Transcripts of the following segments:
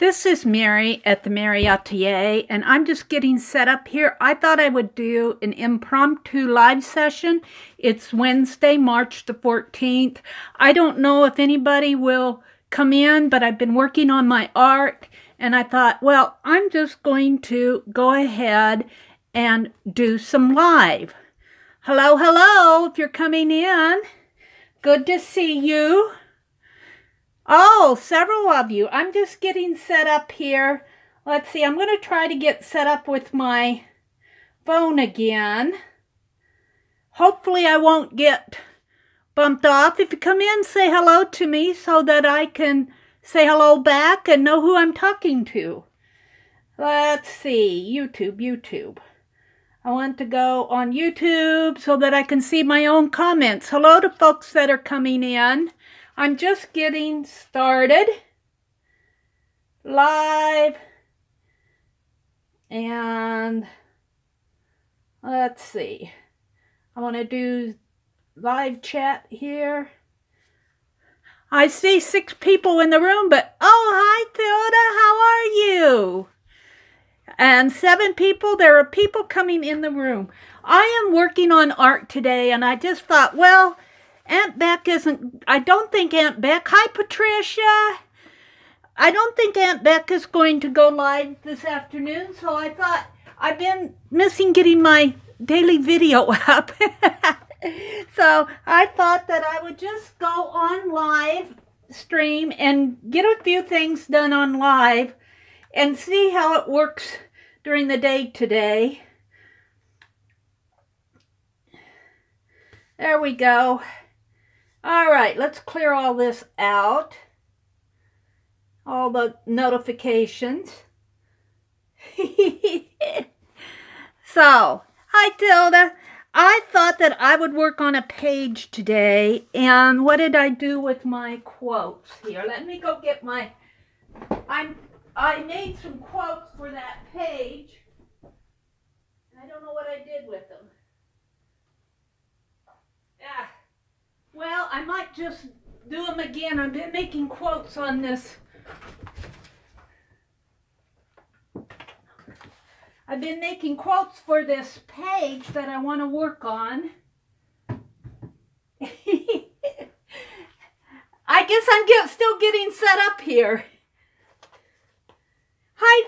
This is Meri at the Meri Atelier, and I'm just getting set up here. I thought I would do an impromptu live session. It's Wednesday, March the 14th. I don't know if anybody will come in, but I've been working on my art, and I thought, well, I'm just going to go ahead and do some live. Hello, hello, if you're coming in. Good to see you. Oh, several of you. I'm just getting set up here. Let's see, I'm going to try to get set up with my phone again. Hopefully I won't get bumped off. If you come in, say hello to me so that I can say hello back and know who I'm talking to. Let's see, YouTube. I want to go on YouTube so that I can see my own comments. Hello to folks that are coming in. I'm just getting started live, and let's see, I want to do live chat here. I see 6 people in the room, but oh, hi Theoda, how are you? And 7 people, there are people coming in the room. I am working on art today, and I just thought, well, Aunt Beck isn't, I don't think Aunt Beck, hi Patricia, I don't think Aunt Beck is going to go live this afternoon, so I thought, I've been missing getting my daily video up, so I thought that I would just go on live stream and get a few things done on live and see how it works during the day today. There we go. All right, let's clear all this out. All the notifications. So, hi Tilda. I thought that I would work on a page today, and what did I do with my quotes here? Let me go get my, I made some quotes for that page. I don't know what I did with them. Well, I might just do them again. I've been making quotes on this. I've been making quotes for this page that I want to work on. I guess I'm still getting set up here. Hi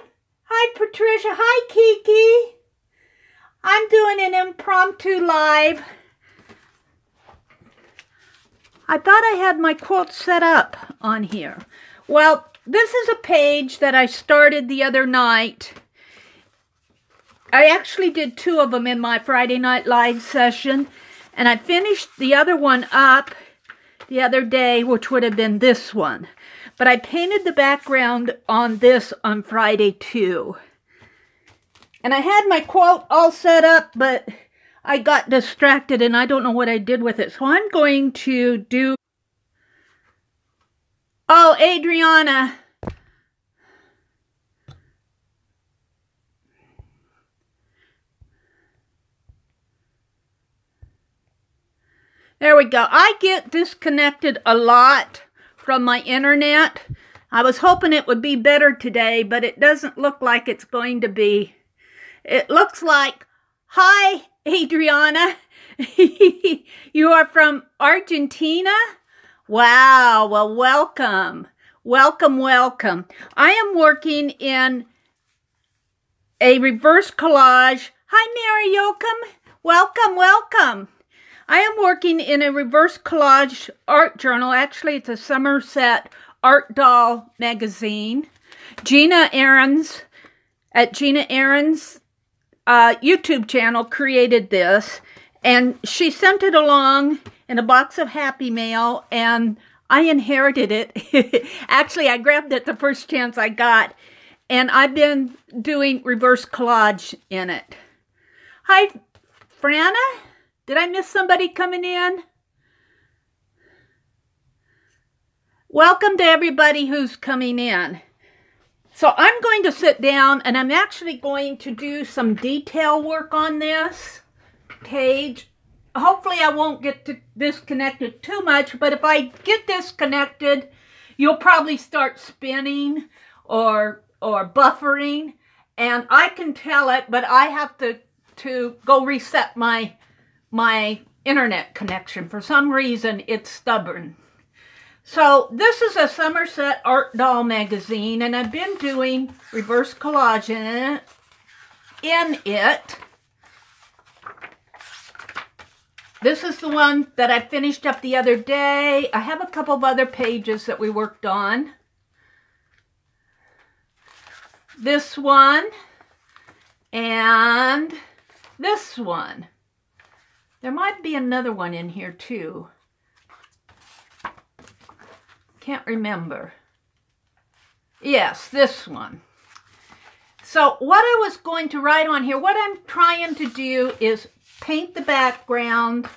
Patricia. Hi Kiki. I'm doing an impromptu live. I thought I had my quotes set up on here. Well, this is a page that I started the other night. I actually did 2 of them in my Friday night live session, and I finished the other one up the other day, which would have been this one. But I painted the background on this on Friday too. And I had my quote all set up, but I got distracted and I don't know what I did with it. So I'm going to do... Oh, Adriana. There we go. I get disconnected a lot from my internet. I was hoping it would be better today, but it doesn't look like it's going to be. It looks like, hi, Adriana. You are from Argentina? Wow, well, welcome. Welcome. I am working in a reverse collage. Hi, Mary Yoakum. Welcome. I am working in a reverse collage art journal. Actually, it's a Somerset Art Doll magazine. Gina Ahrens at Gina Ahrens' YouTube channel created this, and she sent it along in a box of Happy Mail, and I inherited it. Actually, I grabbed it the first chance I got, and I've been doing reverse collage in it. Hi, Franna. Did I miss somebody coming in? Welcome to everybody who's coming in. So I'm going to sit down and I'm actually going to do some detail work on this page. Hopefully I won't get disconnected too much, but if I get disconnected, you'll probably start spinning or buffering, and I can tell it, but I have to go reset my internet connection. For some reason, it's stubborn. So this is a Somerset Art Doll magazine, and I've been doing reverse collage in it. This is the one that I finished up the other day. I have a couple of other pages that we worked on. This one and this one. There might be another one in here too. Can't remember. Yes, this one. So what I was going to write on here, what I'm trying to do is paint the background,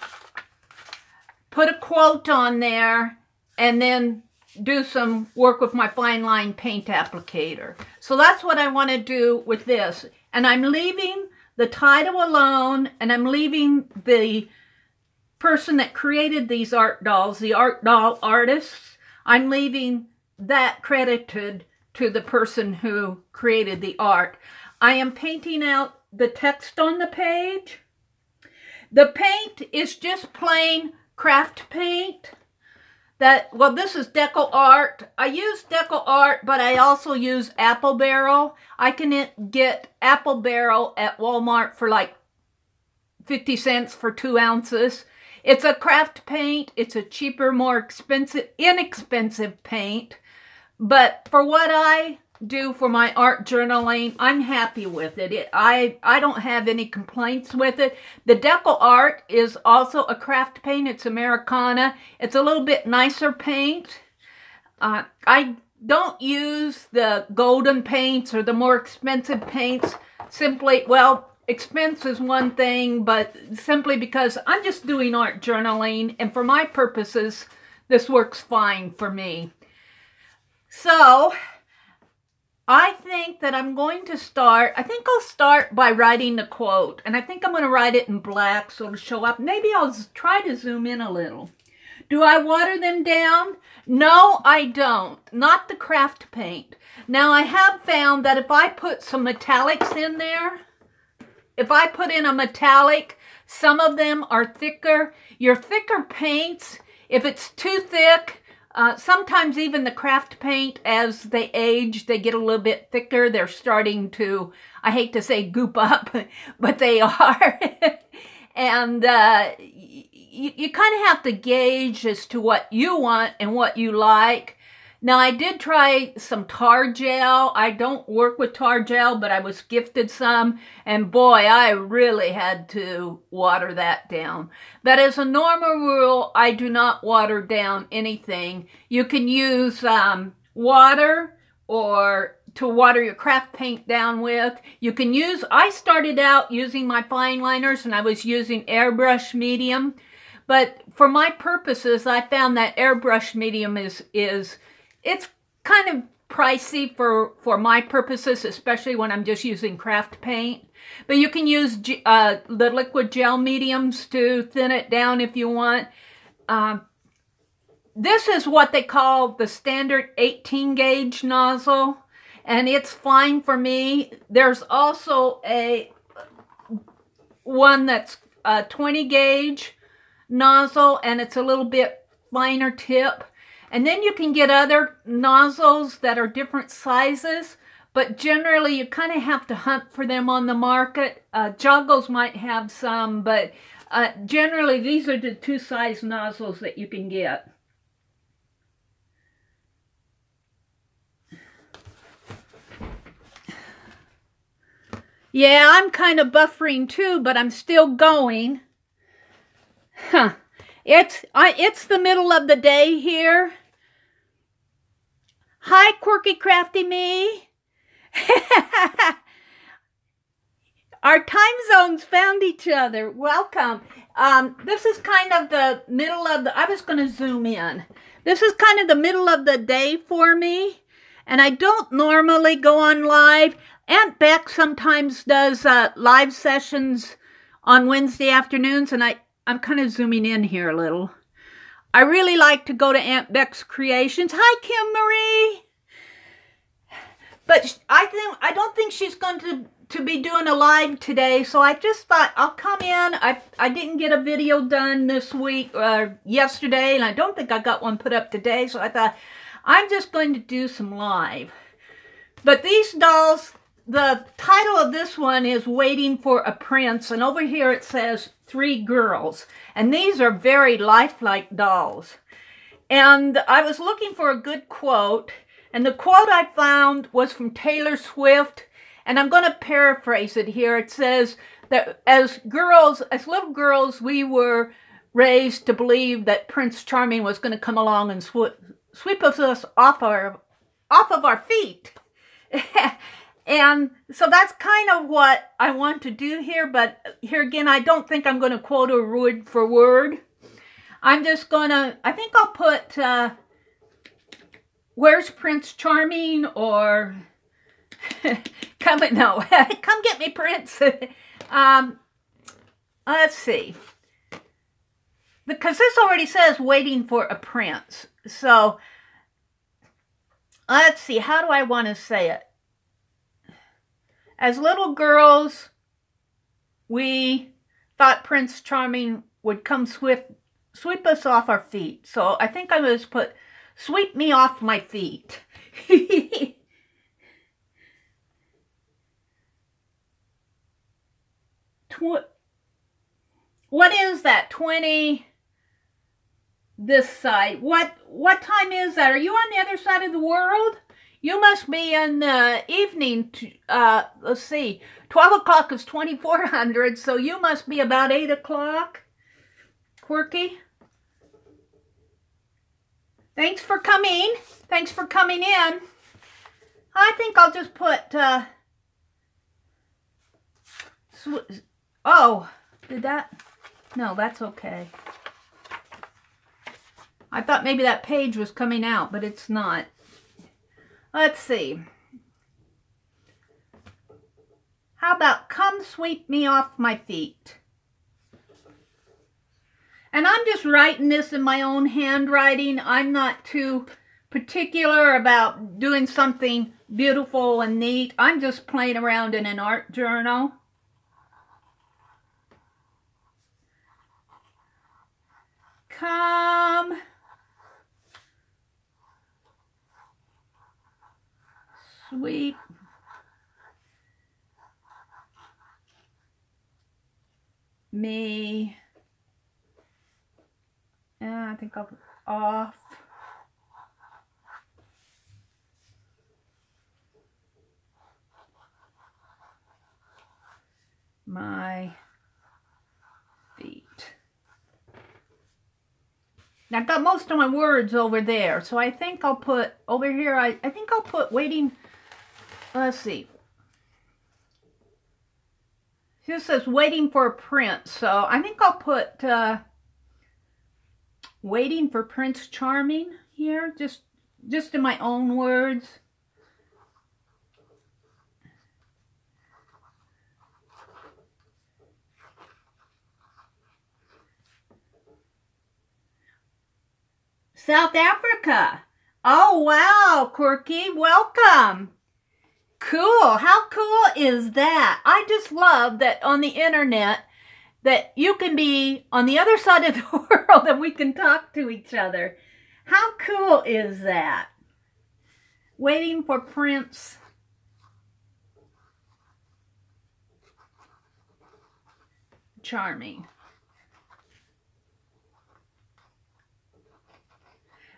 put a quote on there, and then do some work with my fine line paint applicator. So that's what I want to do with this. And I'm leaving the title alone, and I'm leaving the person that created these art dolls, the art doll artists, I'm leaving that credited to the person who created the art. I am painting out the text on the page. The paint is just plain craft paint. Well, this is Deco Art. I use Deco Art, but I also use Apple Barrel. I can get Apple Barrel at Walmart for like 50 cents for 2 ounces. It's a craft paint. It's a cheaper, more inexpensive paint. But for what I do for my art journaling, I'm happy with it. I don't have any complaints with it. The Deco Art is also a craft paint. It's Americana. It's a little bit nicer paint. I don't use the golden paints or the more expensive paints. Simply, well, expense is one thing, but simply because I'm just doing art journaling, and for my purposes, this works fine for me. So I think that I'm going to start, I think I'll start by writing the quote, and I think I'm going to write it in black so it'll show up. Maybe I'll try to zoom in a little. Do I water them down? No, I don't. Not the craft paint. Now, I have found that if I put some metallics in there, if I put in a metallic, some of them are thicker. Your thicker paints, if it's too thick, sometimes even the craft paint, as they age, they get a little bit thicker. They're starting to, I hate to say goop up, but they are. And you kind of have to gauge as to what you want and what you like. Now, I did try some tar gel. I don't work with tar gel, but I was gifted some, and boy, I really had to water that down. But as a normal rule, I do not water down anything. You can use water or to water your craft paint down with. You can use, I started out using my fine liners, and I was using airbrush medium. But for my purposes, I found that airbrush medium it's kind of pricey for my purposes, especially when I'm just using craft paint. But you can use the liquid gel mediums to thin it down if you want. This is what they call the standard 18 gauge nozzle, and it's fine for me. There's also one that's a 20 gauge nozzle, and it's a little bit finer tip. And then you can get other nozzles that are different sizes, but generally you kind of have to hunt for them on the market. Joggles might have some, but generally these are the 2 size nozzles that you can get. Yeah, I'm kind of buffering too, but I'm still going. Huh. It's the middle of the day here. Hi, Quirky Crafty Me. Our time zones found each other. Welcome. This is kind of the middle of the, I was going to zoom in. This is kind of the middle of the day for me, and I don't normally go on live. Aunt Beck sometimes does live sessions on Wednesday afternoons, and I'm kind of zooming in here a little. I really like to go to Aunt Beck's Creations. Hi, Kim Marie. But I don't think she's going to be doing a live today, so I just thought I'll come in. I didn't get a video done this week or yesterday, and I don't think I got one put up today, so I thought I'm just going to do some live. But these dolls, the title of this one is Waiting for a Prince, and over here it says 3 girls, and these are very lifelike dolls. And I was looking for a good quote, and the quote I found was from Taylor Swift, and I'm going to paraphrase it here. It says that as little girls, we were raised to believe that Prince Charming was going to come along and sweep us off of our feet. And so that's kind of what I want to do here, but here again, I don't think I'm going to quote her word for word. I'm just going to, I think I'll put, where's Prince Charming, or come get me, Prince. Let's see. Because this already says waiting for a prince. So, let's see, how do I want to say it? As little girls, we thought Prince Charming would come sweep us off our feet. So I think I was put, sweep me off my feet. What is that? 20 this side. What time is that? Are you on the other side of the world? You must be in the evening. Let's see. 12 o'clock is 2400, so you must be about 8 o'clock. Quirky. Thanks for coming. Thanks for coming in. I think I'll just put, oh, did that? No, that's okay. I thought maybe that page was coming out, but it's not. Let's see. How about come sweep me off my feet? And I'm just writing this in my own handwriting. I'm not too particular about doing something beautiful and neat. I'm just playing around in an art journal. Come sweep me, I think I'll off my feet. Now I've got most of my words over there, so I think I'll put over here, I think I'll put waiting, let's see. It says waiting for a prince, so I think I'll put waiting for Prince Charming here, just in my own words. South Africa. Oh, wow, Quirky, welcome. Cool. How cool is that? I just love that on the internet that you can be on the other side of the world and we can talk to each other. How cool is that? Waiting for Prince Charming.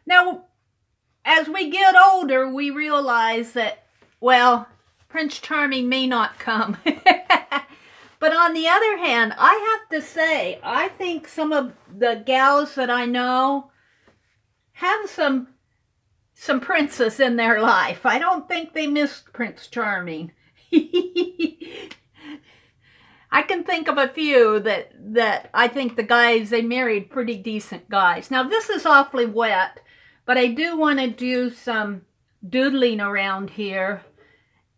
Now, as we get older, we realize that, well, Prince Charming may not come. But on the other hand, I have to say, I think some of the gals that I know have some princess in their life. I don't think they missed Prince Charming. I can think of a few that I think the guys, they married pretty decent guys. Now, this is awfully wet, but I do want to do some doodling around here.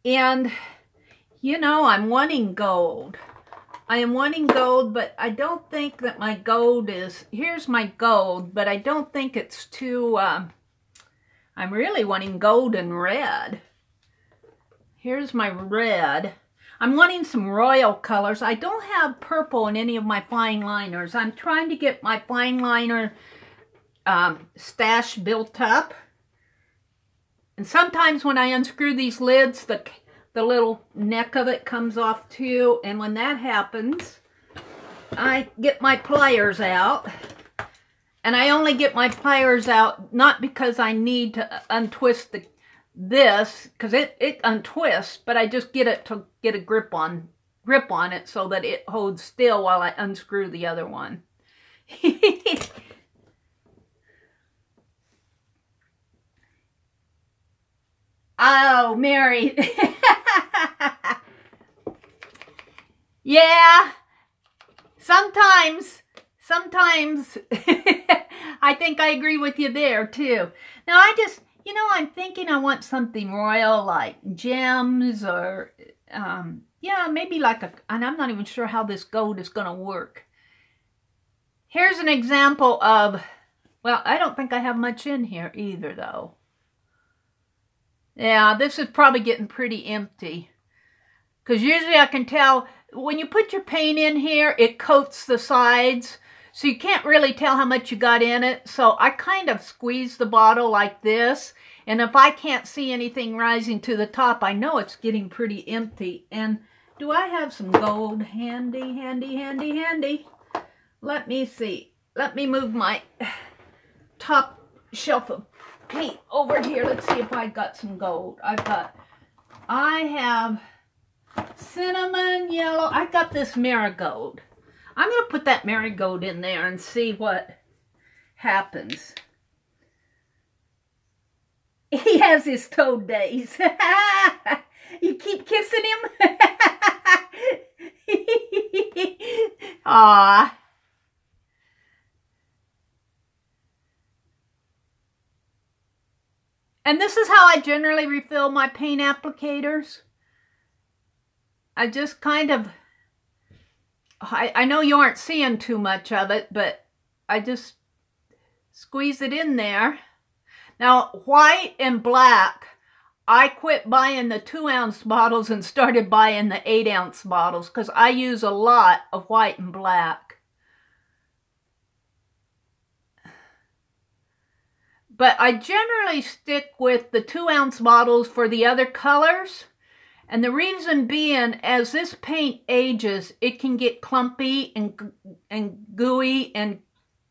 And, you know, I'm wanting gold. I am wanting gold, but I don't think that my gold is... Here's my gold, but I don't think it's too... I'm really wanting gold and red. Here's my red. I'm wanting some royal colors. I don't have purple in any of my fine liners. I'm trying to get my fine liner stash built up. And sometimes when I unscrew these lids, the little neck of it comes off too. And when that happens, I get my pliers out. And I only get my pliers out not because I need to untwist this, because it untwists, but I just get it to get a grip on it so that it holds still while I unscrew the other one. Oh, Meri. Yeah. Sometimes I think I agree with you there too. Now I'm thinking I want something royal like gems or, yeah, maybe like and I'm not even sure how this gold is going to work. Here's an example of, well, I don't think I have much in here either though. Yeah, this is probably getting pretty empty. Because usually I can tell when you put your paint in here, it coats the sides. So you can't really tell how much you got in it. So I kind of squeeze the bottle like this. And if I can't see anything rising to the top, I know it's getting pretty empty. And do I have some gold handy? Let me see. Let me move my top shelf of paint over here. Let's see if I got some gold. I have cinnamon yellow. I got this marigold. I'm going to put that marigold in there and see what happens. He has his toad days. You keep kissing him? Aww. And this is how I generally refill my paint applicators. I just kind of, I know you aren't seeing too much of it, but I just squeeze it in there. Now, white and black, I quit buying the 2-ounce bottles and started buying the 8-ounce bottles because I use a lot of white and black. But I generally stick with the 2-ounce bottles for the other colors. And the reason being, as this paint ages, it can get clumpy and gooey and,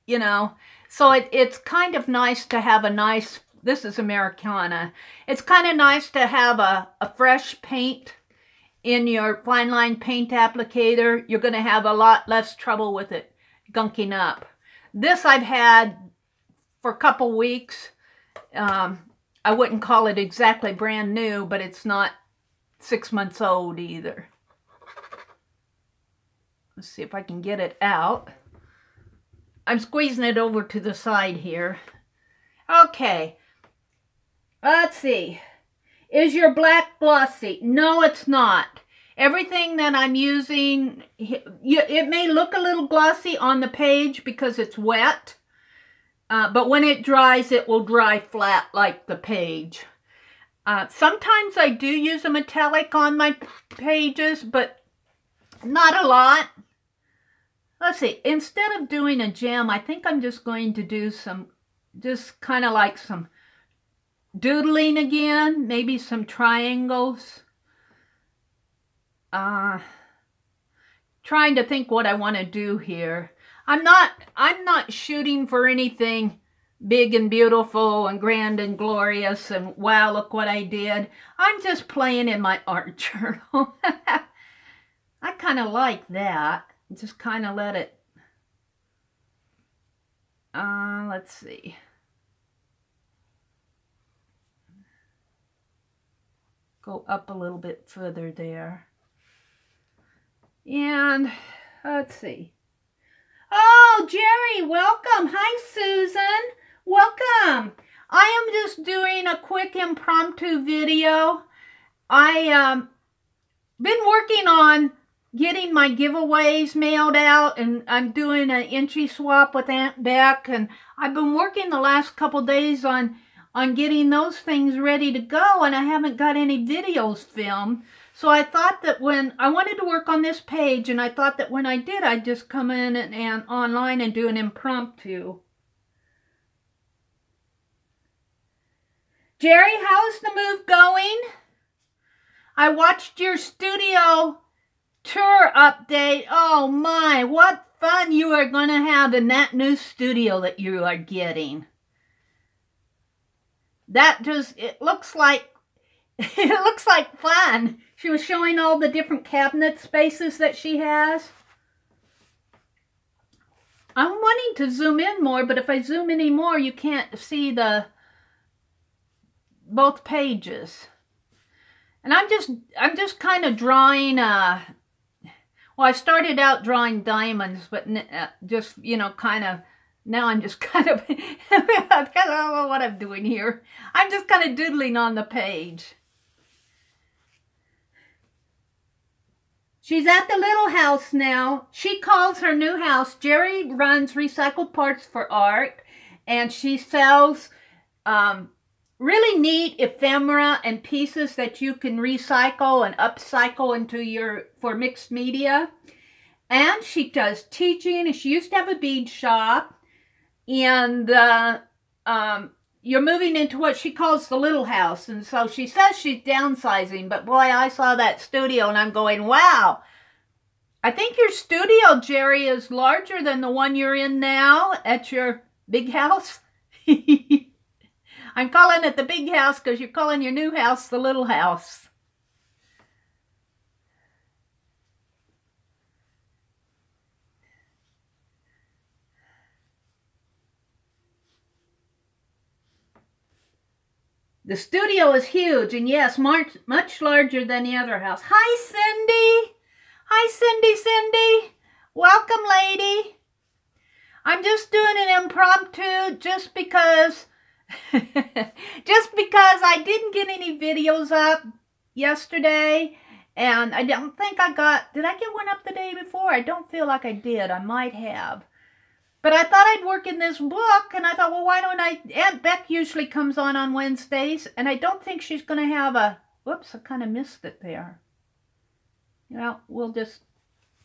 you know. So it's kind of nice to have a nice, this is Americana. It's kind of nice to have a fresh paint in your fine line paint applicator. You're going to have a lot less trouble with it gunking up. This I've had for a couple weeks. I wouldn't call it exactly brand new, but it's not 6 months old either. Let's see if I can get it out. I'm squeezing it over to the side here. Okay. Let's see. Is your black glossy? No, it's not. Everything that I'm using, it may look a little glossy on the page because it's wet. But when it dries, it will dry flat like the page. Sometimes I do use a metallic on my pages, but not a lot. Let's see, instead of doing a gem, I think I'm just going to do some, just kind of like some doodling again, maybe some triangles. Trying to think what I want to do here. I'm not shooting for anything big and beautiful and grand and glorious and wow, look what I did. I'm just playing in my art journal. I kind of like that. Just kind of let it, let's see. Go up a little bit further there. And let's see. Oh, Jerry, welcome. Hi, Susan. Welcome. I am just doing a quick impromptu video. I been working on getting my giveaways mailed out, and I'm doing an entry swap with Aunt Beck, and I've been working the last couple days on on getting those things ready to go, and I haven't got any videos filmed. So I thought that when I wanted to work on this page, and I thought that when I did, I'd just come in and online and do an impromptu. Jerry, how's the move going? I watched your studio tour update. Oh my, what fun you are going to have in that new studio that you are getting. That just, it looks like fun. She was showing all the different cabinet spaces that she has. I'm wanting to zoom in more, but if I zoom any more, you can't see both pages. And I'm just kind of drawing, well, I started out drawing diamonds, but just, you know, kind of, now I'm just kind of, I don't know what I'm doing here. I'm just kind of doodling on the page. She's at the little house now. She calls her new house. Jerry runs recycled parts for art, and she sells really neat ephemera and pieces that you can recycle and upcycle into for mixed media. And she does teaching. She used to have a bead shop, and you're moving into what she calls the little house. And so she says she's downsizing, but boy, I saw that studio and I'm going, wow. I think your studio, Jerry, is larger than the one you're in now at your big house. I'm calling it the big house because you're calling your new house the little house. The studio is huge, and yes, much larger than the other house. Hi, Cindy. Hi, Cindy. Welcome, lady. I'm just doing an impromptu just because I didn't get any videos up yesterday, and I don't think did I get one up the day before? I don't feel like I did. I might have. But I thought I'd work in this book, and I thought, well, why don't Aunt Beck usually comes on Wednesdays, and I don't think she's going to have whoops, I kind of missed it there. You know,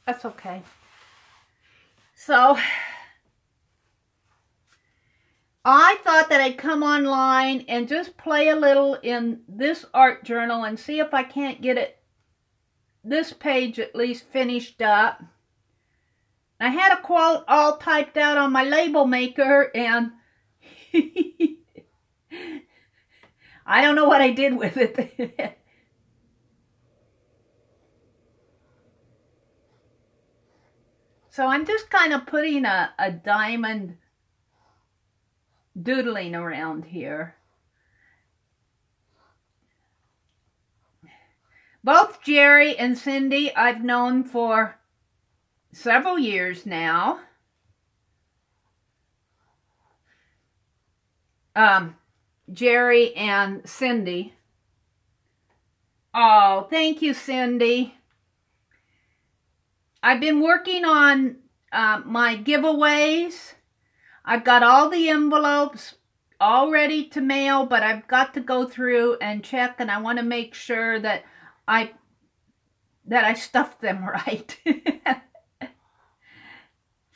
that's okay. So, I thought that I'd come online and just play a little in this art journal and see if I can't get this page at least finished up. I had a quote all typed out on my label maker, and I don't know what I did with it. So I'm just kind of putting a diamond doodling around here. Both Jerry and Cindy I've known for several years now. Jerry and Cindy. Oh, thank you, Cindy. I've been working on my giveaways. I've got all the envelopes all ready to mail, but I've got to go through and check, and I want to make sure that I stuffed them right.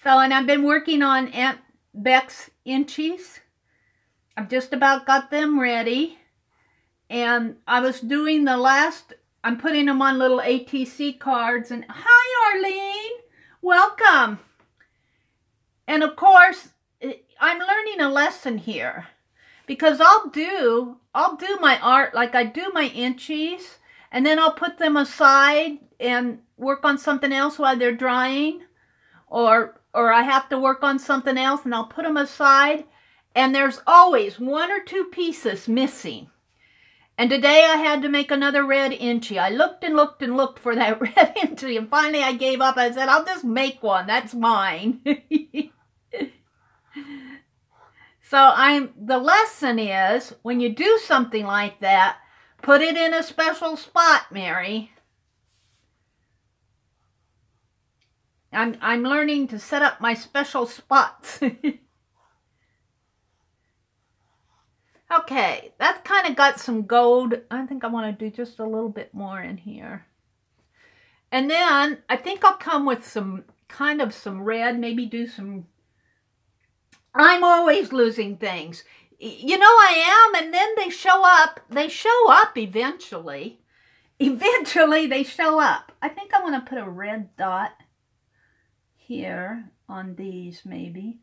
So, and I've been working on Aunt Beck's inchies. I've just about got them ready. And I was doing I'm putting them on little ATC cards. And hi, Arlene. Welcome. And of course, I'm learning a lesson here. Because I'll do my art like I do my inchies. And then I'll put them aside and work on something else while they're drying. Or I have to work on something else and I'll put them aside. And there's always one or two pieces missing. And today I had to make another red inchy. I looked and looked and looked for that red inchy. And finally I gave up. I said, I'll just make one. That's mine. So the lesson is, when you do something like that, put it in a special spot, Meri. I'm learning to set up my special spots. Okay, that's kind of got some gold. I think I want to do just a little bit more in here. And then I think I'll come with some kind of some red, maybe do some... I'm always losing things. You know I am, and then they show up. They show up eventually. Eventually they show up. I think I want to put a red dot here on these maybe.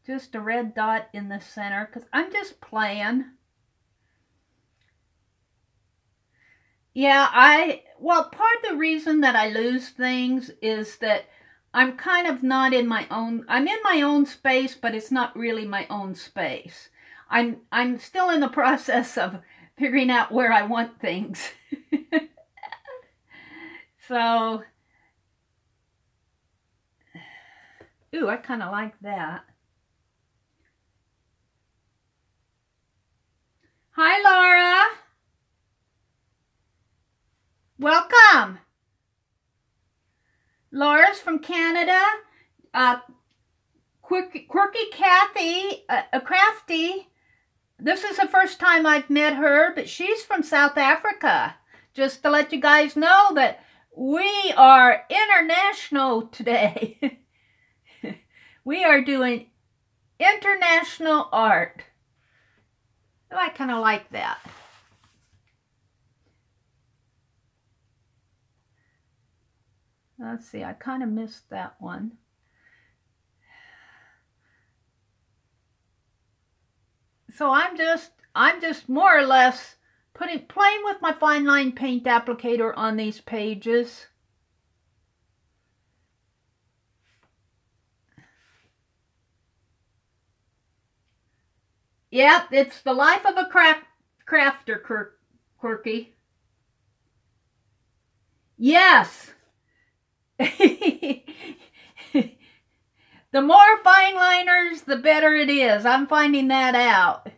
Just a red dot in the center because I'm just playing. Yeah, well, part of the reason that I lose things is that I'm kind of not in my own, I'm in my own space, but it's not really my own space. I'm still in the process of figuring out where I want things. So, ooh, I kind of like that. Hi, Laura. Welcome. Laura's from Canada. Quirky Kathy, Crafty. This is the first time I've met her, but she's from South Africa. Just to let you guys know that we are international today. We are doing international art. Oh, I kind of like that. Let's see, I kind of missed that one. So I'm just more or less playing with my fine line paint applicator on these pages. Yep, it's the life of a crafter, Quirky. Yes. The more fine liners, the better it is. I'm finding that out.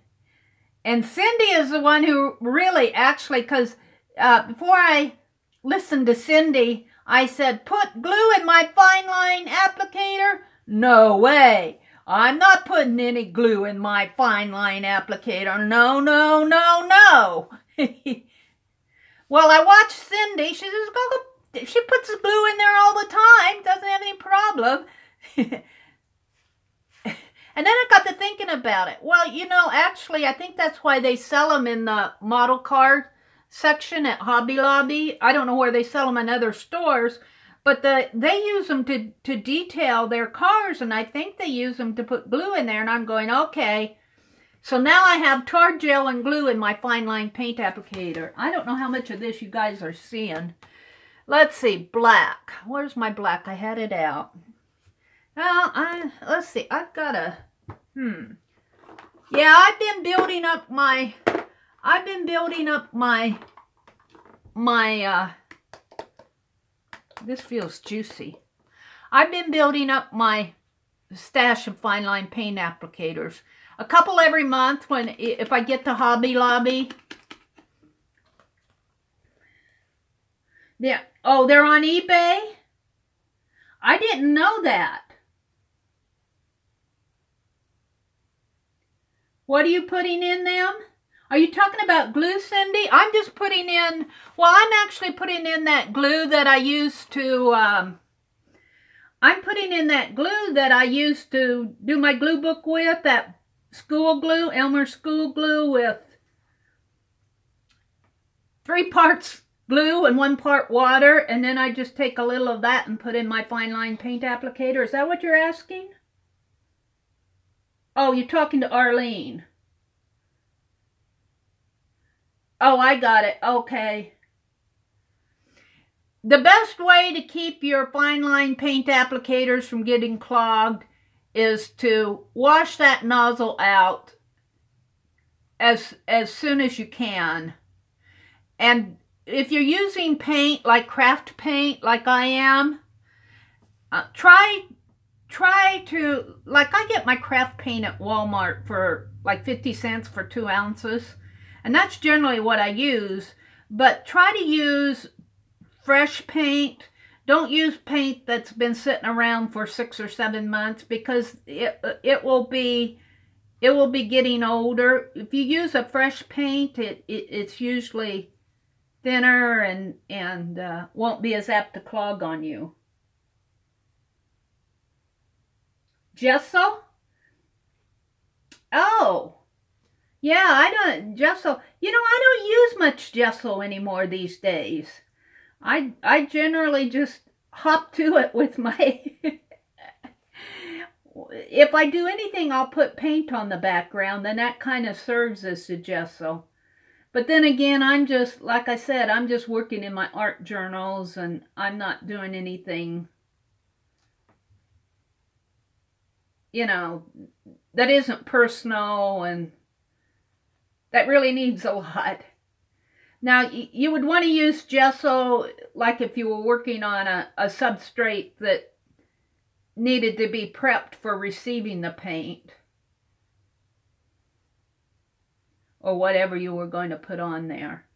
And Cindy is the one who really actually, because before I listened to Cindy, I said, put glue in my fine line applicator? No way. I'm not putting any glue in my fine line applicator. No, no, no, no. Well, I watched Cindy. She says, she puts the glue in there all the time. Doesn't have any problem. And then I got to thinking about it. Well, you know, actually, I think that's why they sell them in the model card section at Hobby Lobby. I don't know where they sell them in other stores, but they use them to detail their cars, and I think they use them to put glue in there. And I'm going, okay. So now I have tar gel and glue in my fine line paint applicator. I don't know how much of this you guys are seeing. Let's see, black. Where's my black? I had it out. Well, let's see. I've got a, yeah, I've been building up my, this feels juicy. I've been building up my stash of fine line paint applicators. A couple every month if I get to Hobby Lobby. Yeah. Oh, they're on eBay? I didn't know that. What are you putting in them? Are you talking about glue, Cindy? I'm just putting in, well, I'm actually putting in that glue that I used to, I'm putting in that glue that I used to do my glue book with, that school glue, Elmer school glue with 3 parts glue and 1 part water, and then I just take a little of that and put in my fine line paint applicator. Is that what you're asking? Oh, you're talking to Arlene. Oh, I got it. Okay. The best way to keep your fine line paint applicators from getting clogged is to wash that nozzle out as soon as you can. And if you're using paint, like craft paint, like I am, try to, like I get my craft paint at Walmart for like 50 cents for 2 ounces. And that's generally what I use. But try to use fresh paint. Don't use paint that's been sitting around for 6 or 7 months, because it will be it will be getting older. If you use a fresh paint, it's usually thinner and won't be as apt to clog on you. Gesso? Oh, yeah, I don't, gesso. You know, I don't use much gesso anymore these days. I generally just hop to it with my... If I do anything, I'll put paint on the background, then that kind of serves as the gesso. But then again, I'm just, like I said, I'm just working in my art journals, and I'm not doing anything, you know, that isn't personal and that really needs a lot. Now, you would want to use gesso like if you were working on a substrate that needed to be prepped for receiving the paint, or whatever you were going to put on there.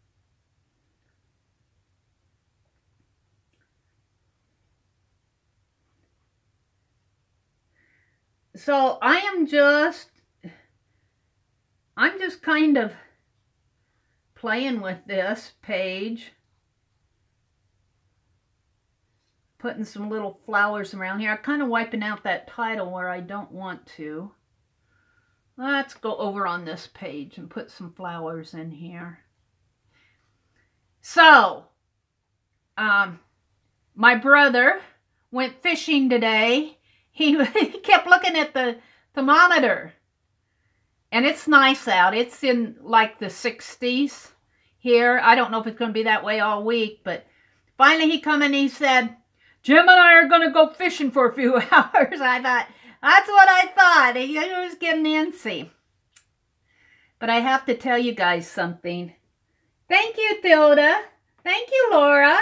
So I'm just kind of playing with this page, putting some little flowers around here. I'm kind of wiping out that title where I don't want to. Let's go over on this page and put some flowers in here. So, my brother went fishing today. He kept looking at the thermometer. And it's nice out. It's in like the 60s here. I don't know if it's going to be that way all week, but finally he come and he said, "Jim and I are going to go fishing for a few hours." I thought, that's what I thought. He was getting antsy. But I have to tell you guys something. Thank you, Thilda. Thank you, Laura.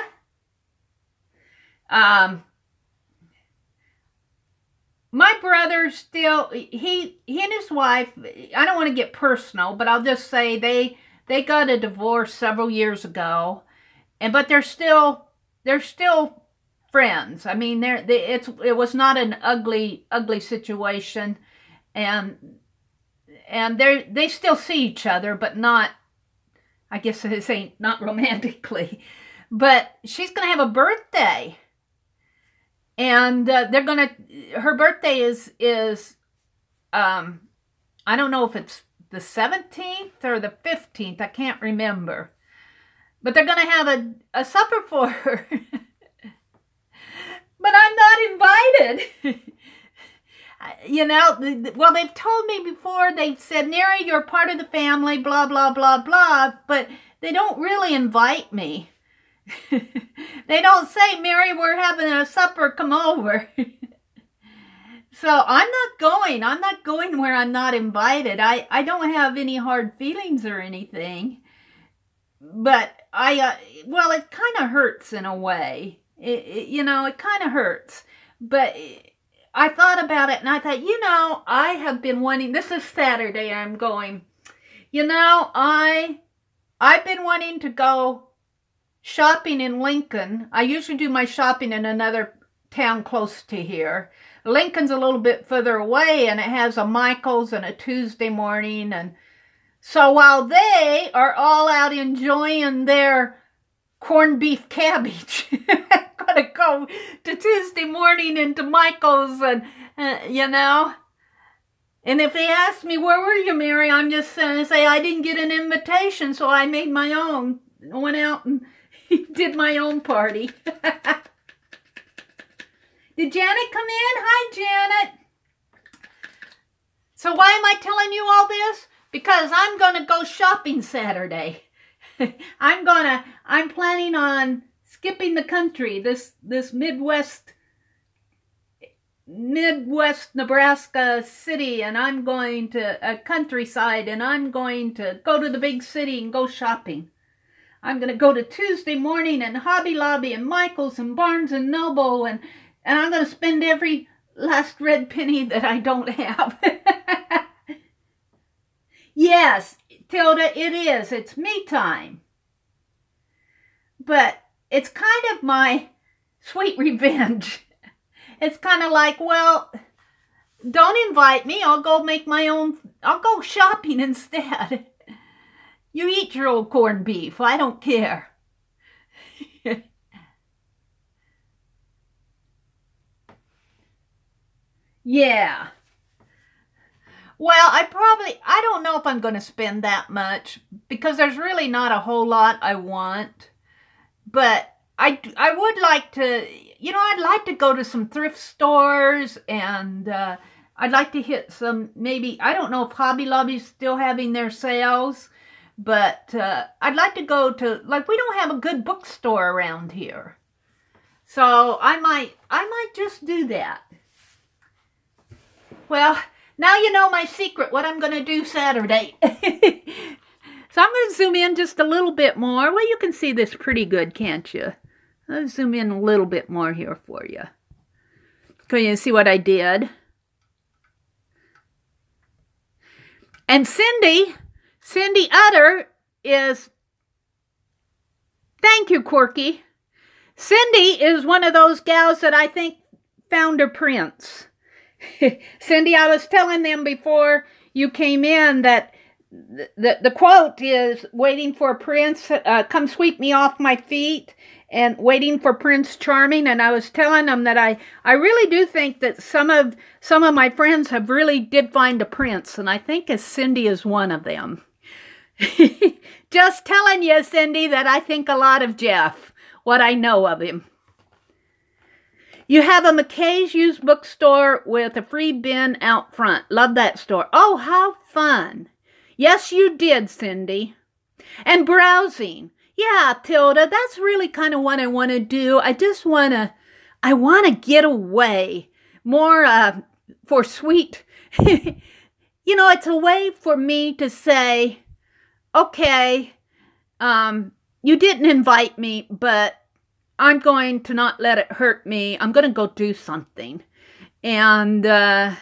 My brother still, he and his wife, I don't want to get personal, but I'll just say they got a divorce several years ago, but they're still friends. I mean, it was not an ugly situation, and they still see each other, but not, I guess this ain't not romantically. But she's gonna have a birthday. And her birthday is I don't know if it's the 17th or the 15th. I can't remember. But they're going to have a supper for her. But I'm not invited. You know, well, they've told me before, they've said, "Meri, you're part of the family, blah, blah, blah, blah." But they don't really invite me. They don't say, "Meri, we're having a supper, come over." So I'm not going. I'm not going where I'm not invited. I don't have any hard feelings or anything. But well, it kind of hurts in a way. You know, it kind of hurts. But I thought about it and I thought, you know, I have been wanting, this is Saturday I'm going, you know, I've been wanting to go shopping in Lincoln. I usually do my shopping in another town close to here. Lincoln's a little bit further away, and it has a Michael's and a Tuesday morning. And so while they are all out enjoying their corned beef cabbage, I'm going to go to Tuesday morning into Michael's and, you know. And if they ask me, "Where were you, Meri?" I'm just going to say, I didn't get an invitation, so I made my own. I went out and did my own party. Did Janet come in? Hi, Janet. So why am I telling you all this? Because I'm going to go shopping Saturday. I'm planning on skipping the country, this Midwest Nebraska city, and I'm going to a countryside, and I'm going to go to the big city and go shopping. I'm going to go to Tuesday morning and Hobby Lobby and Michael's and Barnes and Noble, and I'm going to spend every last red penny that I don't have. Yes, Tilda, it is. It's me time. But it's kind of my sweet revenge. It's kind of like, well, Don't invite me. I'll go make my own. I'll go shopping instead. You eat your old corned beef. I don't care. Yeah. Well, I don't know if I'm going to spend that much because there's really not a whole lot I want. But I would like to, I'd like to go to some thrift stores and I'd like to hit some, maybe, I don't know if Hobby Lobby's still having their sales, but I'd like to go to, like, we don't have a good bookstore around here. So I might just do that. Well, now you know my secret, what I'm going to do Saturday. So I'm going to zoom in just a little bit more. Well, you can see this pretty good, can't you? I'll zoom in a little bit more here for you. Can you see what I did? And Cindy Utter is, thank you, Quirky. Cindy is one of those gals that I think found her prince. Cindy, I was telling them before you came in that the quote is waiting for a prince, come sweep me off my feet, and waiting for Prince Charming. And I was telling them that I really do think that some of my friends have really did find a prince, and I think Cindy is one of them. Just telling you, Cindy, that I think a lot of Jeff, what I know of him. You have a McKay's used bookstore with a free bin out front. Love that store. Oh, how fun. Yes, you did, Cindy. And browsing. Yeah, Tilda, that's really kind of what I want to do. I want to get away. More for sweet. It's a way for me to say, okay, you didn't invite me, but I'm going to not let it hurt me. I'm going to go do something. And, and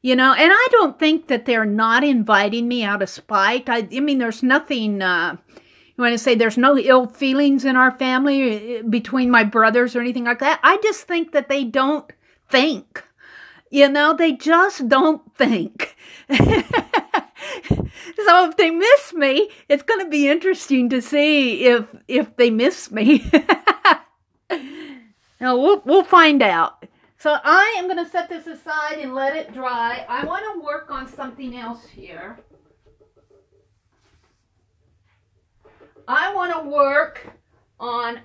I don't think that they're not inviting me out of spite. I mean, there's nothing, you want to say there's no ill feelings in our family between my brothers or anything like that. I just think that they don't think. They just don't think. So if they miss me, it's going to be interesting to see if they miss me. Now, we'll find out. So I am going to set this aside and let it dry. I want to work on something else here. I want to work on,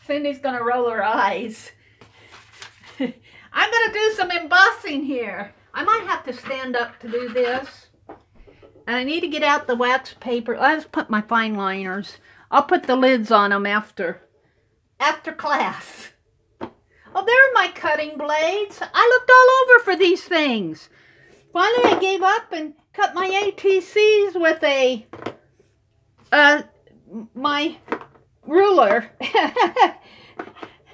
Cindy's going to roll her eyes. I'm going to do some embossing here. I might have to stand up to do this. And I need to get out the wax paper. Let's put my fine liners. I'll put the lids on them after class. Oh, there are my cutting blades. I looked all over for these things. Finally, I gave up and cut my ATCs with my ruler.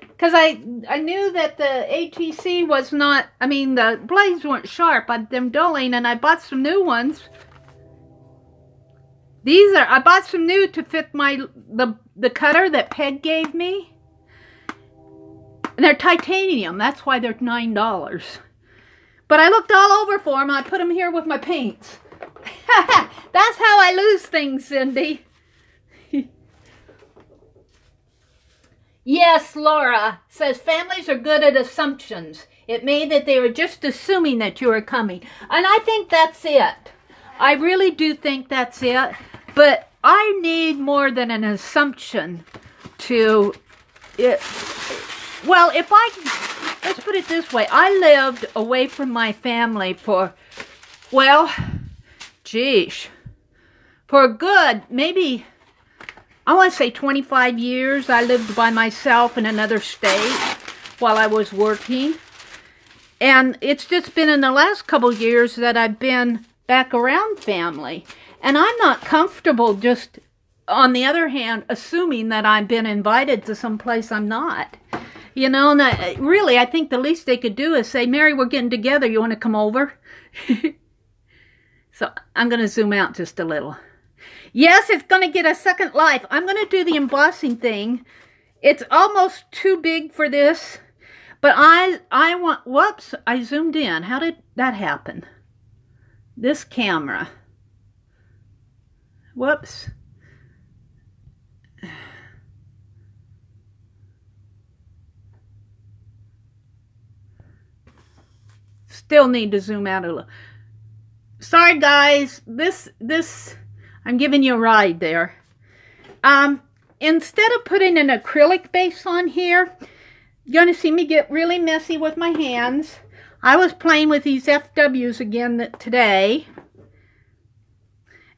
Because I knew that the ATC was not, the blades weren't sharp. I'm dulling, and I bought some new ones. I bought some new to fit the cutter that Peg gave me. And they're titanium. That's why they're $9. But I looked all over for them. I put them here with my paints. That's how I lose things, Cindy. Yes, Laura says families are good at assumptions. It made that they were just assuming that you were coming. And I think that's it. I really do think that's it. But I need more than an assumption to it. Well, let's put it this way. I lived away from my family for a good, maybe, I want to say 25 years. I lived by myself in another state while I was working. And it's just been in the last couple of years that I've been back around family. And I'm not comfortable just, on the other hand, assuming that I've been invited to some place I'm not. And really, I think the least they could do is say, Mary, we're getting together. You want to come over? So I'm going to zoom out just a little. Yes, it's going to get a second life. I'm going to do the embossing thing. It's almost too big for this, But I want, whoops, I zoomed in. How did that happen? This camera. Whoops. Still need to zoom out a little. Sorry guys, this I'm giving you a ride there. Instead of putting an acrylic base on here, you're going to see me get really messy with my hands. I was playing with these FWs again today.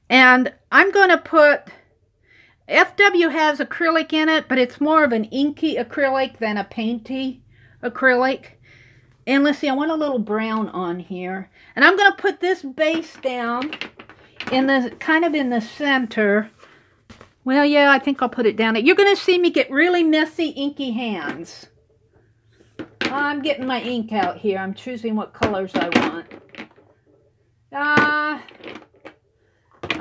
And I'm going to put, FW has acrylic in it, but it's more of an inky acrylic than a painty acrylic. And let's see, I want a little brown on here. And I'm going to put this base down in the, kind of in the center. Well, yeah, I think I'll put it down. You're going to see me get really messy, inky hands. I'm getting my ink out here. I'm choosing what colors I want. I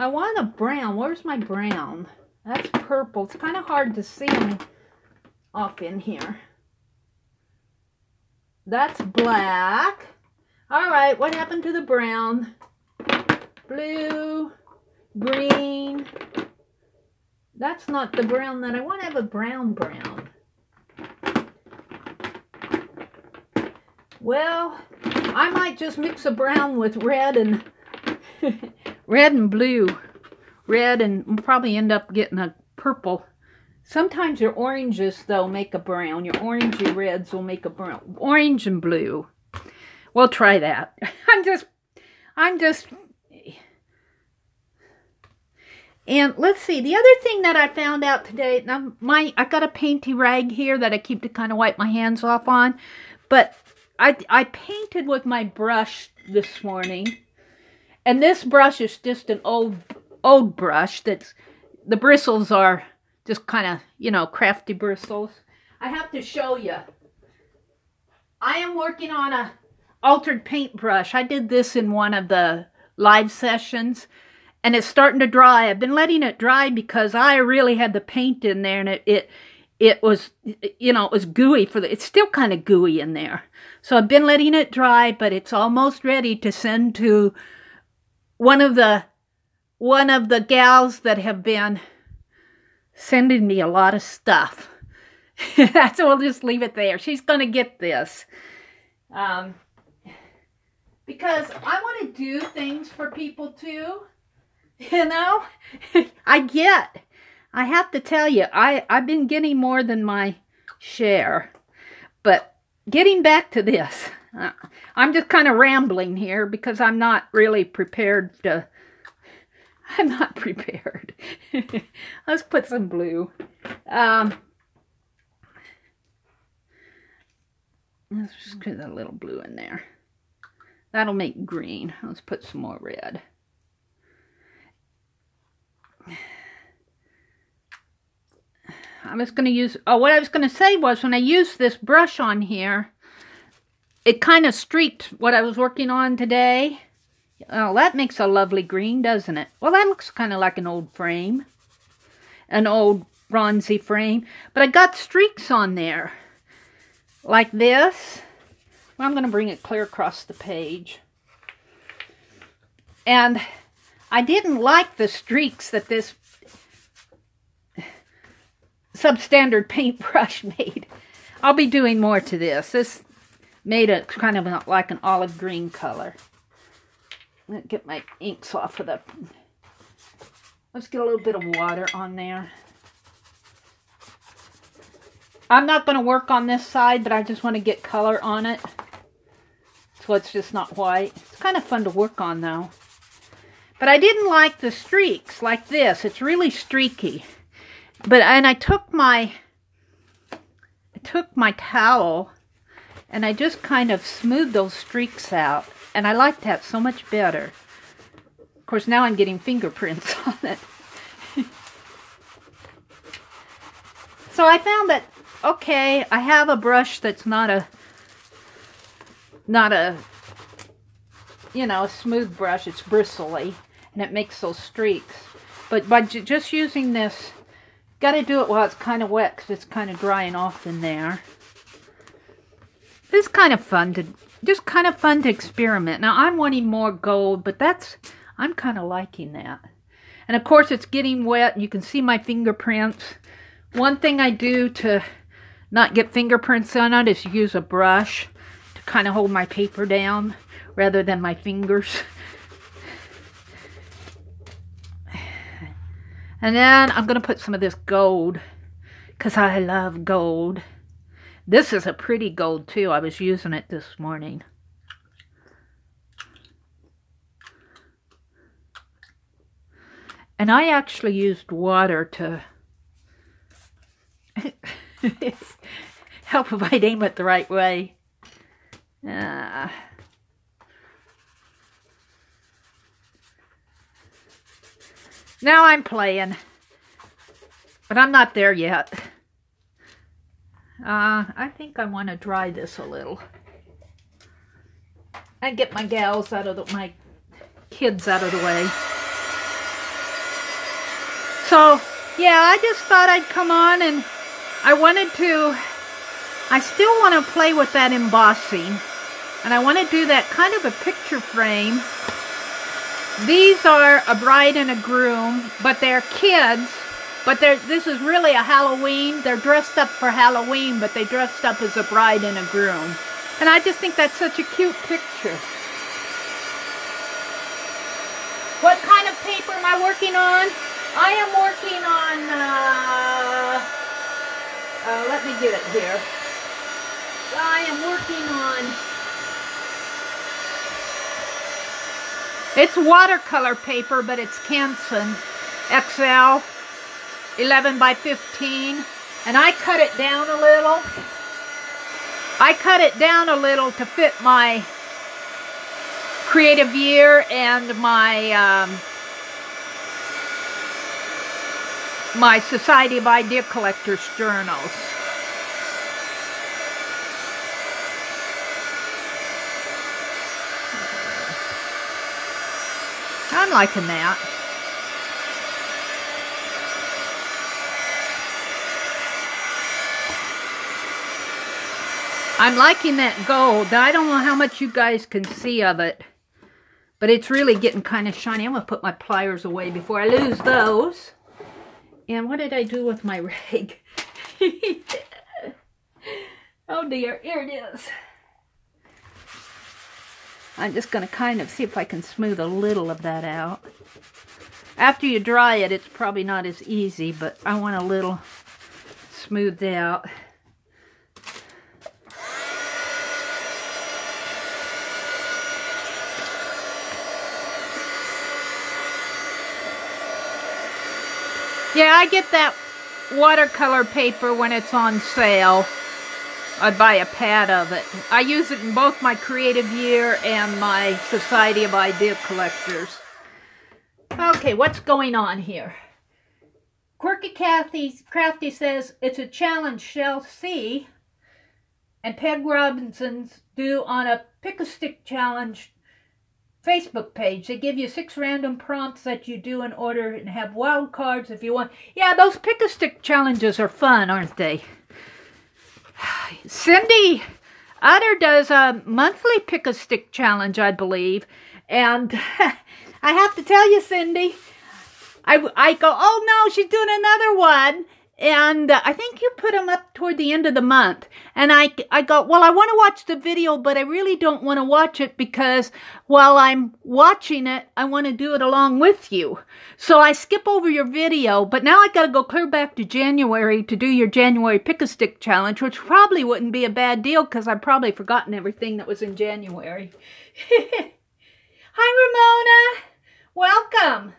want a brown. Where's my brown? That's purple. It's kind of hard to see them off in here. That's black. All right, what happened to the brown? Blue, green. That's not the brown that I want. To have a brown. Well, I might just mix a brown with red and red and blue. Red, and probably end up getting a purple. Sometimes your oranges, though, make a brown. Your orangey reds will make a brown. Orange and blue. We'll try that. I'm just... And let's see, the other thing that I found out today, now I got a painty rag here that I keep to kind of wipe my hands off on, but I painted with my brush this morning, and this brush is just an old brush that's, the bristles are just kind of, you know, crafty bristles. I have to show you. I am working on a altered paintbrush. I did this in one of the live sessions, and it's starting to dry. I've been letting it dry because I really had the paint in there, and it was, you know, it was gooey it's still kind of gooey in there. So I've been letting it dry, but it's almost ready to send to one of the gals that have been sending me a lot of stuff. So we'll just leave it there. She's going to get this. Because I want to do things for people too. You know? I have to tell you, I've been getting more than my share. But getting back to this, I'm just kind of rambling here because I'm not really prepared to... I'm not prepared. Let's put some blue. Let's just put a little blue in there. That'll make green. Let's put some more red. I was going to use... Oh, what I was going to say was when I used this brush on here, it kind of streaked what I was working on today. Oh, that makes a lovely green, doesn't it? Well, that looks kind of like an old frame. An old bronzy frame. But I got streaks on there. Like this. Well, I'm going to bring it clear across the page. And I didn't like the streaks that this substandard paintbrush made. I'll be doing more to this. This made it kind of like an olive green color. Let's get my inks off of the... Let's get a little bit of water on there. I'm not going to work on this side, but I just want to get color on it. So it's just not white. It's kind of fun to work on, though. But I didn't like the streaks like this. It's really streaky. And I took my towel and I just kind of smoothed those streaks out. And I like that so much better. Of course, now I'm getting fingerprints on it. So I found that, okay, I have a brush that's not a, you know, a smooth brush. It's bristly, and it makes those streaks. But by just using this, got to do it while it's kind of wet, because it's kind of drying off in there. It's kind of fun to, just kind of fun to experiment. Now I'm wanting more gold, but I'm kind of liking that. And of course it's getting wet. You can see my fingerprints. One thing I do to not get fingerprints on it is use a brush to kind of hold my paper down rather than my fingers. And then I'm going to put some of this gold because I love gold. This is a pretty gold too. I was using it this morning. And I actually used water to help if I'd aim it the right way. Now I'm playing, but I'm not there yet. I think I want to dry this a little and get my gals out of my kids out of the way. So yeah, I just thought I'd come on, and I still want to play with that embossing, and I want to do that kind of a picture frame. These are a bride and a groom, but they're kids. But this is really a Halloween. They're dressed up for Halloween, but they dressed up as a bride and a groom. And I just think that's such a cute picture. What kind of paper am I working on? I am working on, let me get it here. I am working on, it's watercolor paper, but it's Canson XL. 11 by 15, and I cut it down a little. I cut it down a little to fit my creative year and my my Society of Idea Collectors journals. I'm liking that. I'm liking that gold. I don't know how much you guys can see of it, but it's really getting kind of shiny. I'm going to put my pliers away before I lose those. And what did I do with my rag? Oh dear, here it is. I'm just going to kind of see if I can smooth a little of that out. After you dry it, it's probably not as easy, but I want a little smoothed out. Yeah, I get that watercolor paper when it's on sale. I buy a pad of it. I use it in both my creative year and my Society of Idea Collectors. Okay, what's going on here? Quirky Crafty says, it's a challenge shall see. And Peg Robinson's do on a Pick-a-Stick challenge Facebook page. They give you 6 random prompts that you do in order and have wild cards if you want. Yeah, those Pick-a-Stick challenges are fun, aren't they? Cindy Utter does a monthly Pick-a-Stick challenge, I believe. And I have to tell you, Cindy, I go, oh no, she's doing another one. And I think you put them up toward the end of the month. And I go, well, I want to watch the video, but I really don't want to watch it because while I'm watching it, I want to do it along with you. So I skip over your video, but now I got to go clear back to January to do your January Pick-a-Stick challenge, which probably wouldn't be a bad deal because I've probably forgotten everything that was in January. Hi, Ramona. Welcome.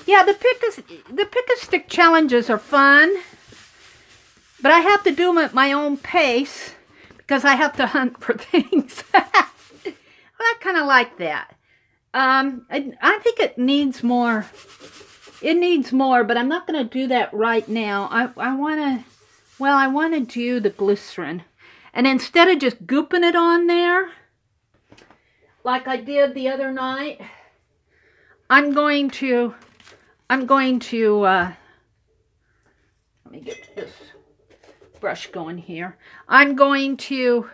Yeah, the Pick-a-Stick challenges are fun, but I have to do them at my own pace because I have to hunt for things. Well, I kind of like that. I think it needs more. It needs more, but I'm not going to do that right now. I want to do the glycerin. And instead of just gooping it on there, like I did the other night, I'm going to, let me get this brush going here. I'm going to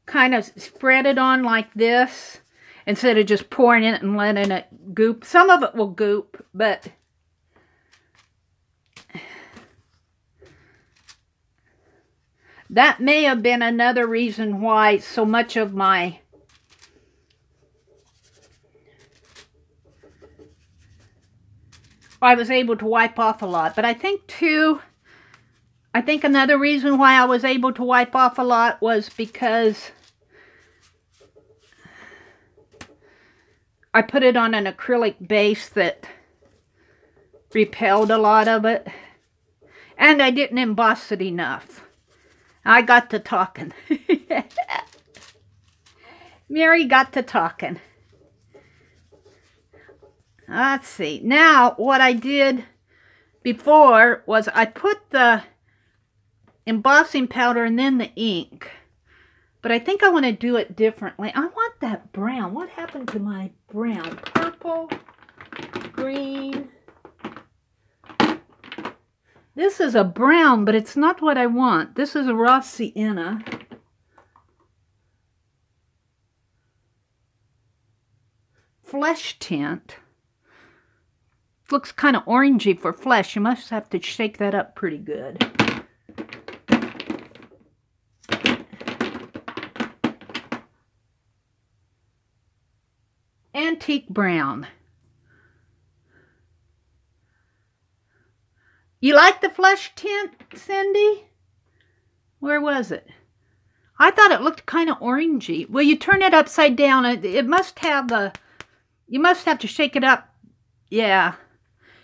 kind of spread it on like this instead of just pouring it and letting it goop. Some of it will goop, but that may have been another reason why so much of my I was able to wipe off a lot. But I think another reason why I was able to wipe off a lot was because I put it on an acrylic base that repelled a lot of it. And I didn't emboss it enough. I got to talking. Meri got to talking. Let's see. Now, what I did before was I put the embossing powder and then the ink. But I think I want to do it differently. I want that brown. What happened to my brown? Purple, green. This is a brown, but it's not what I want. This is a raw sienna. Flesh tint. Looks kind of orangey for flesh. You must have to shake that up pretty good. Antique brown. You like the flesh tint, Cindy? Where was it? I thought it looked kind of orangey. Well, you turn it upside down. It must have a... You must have to shake it up. Yeah.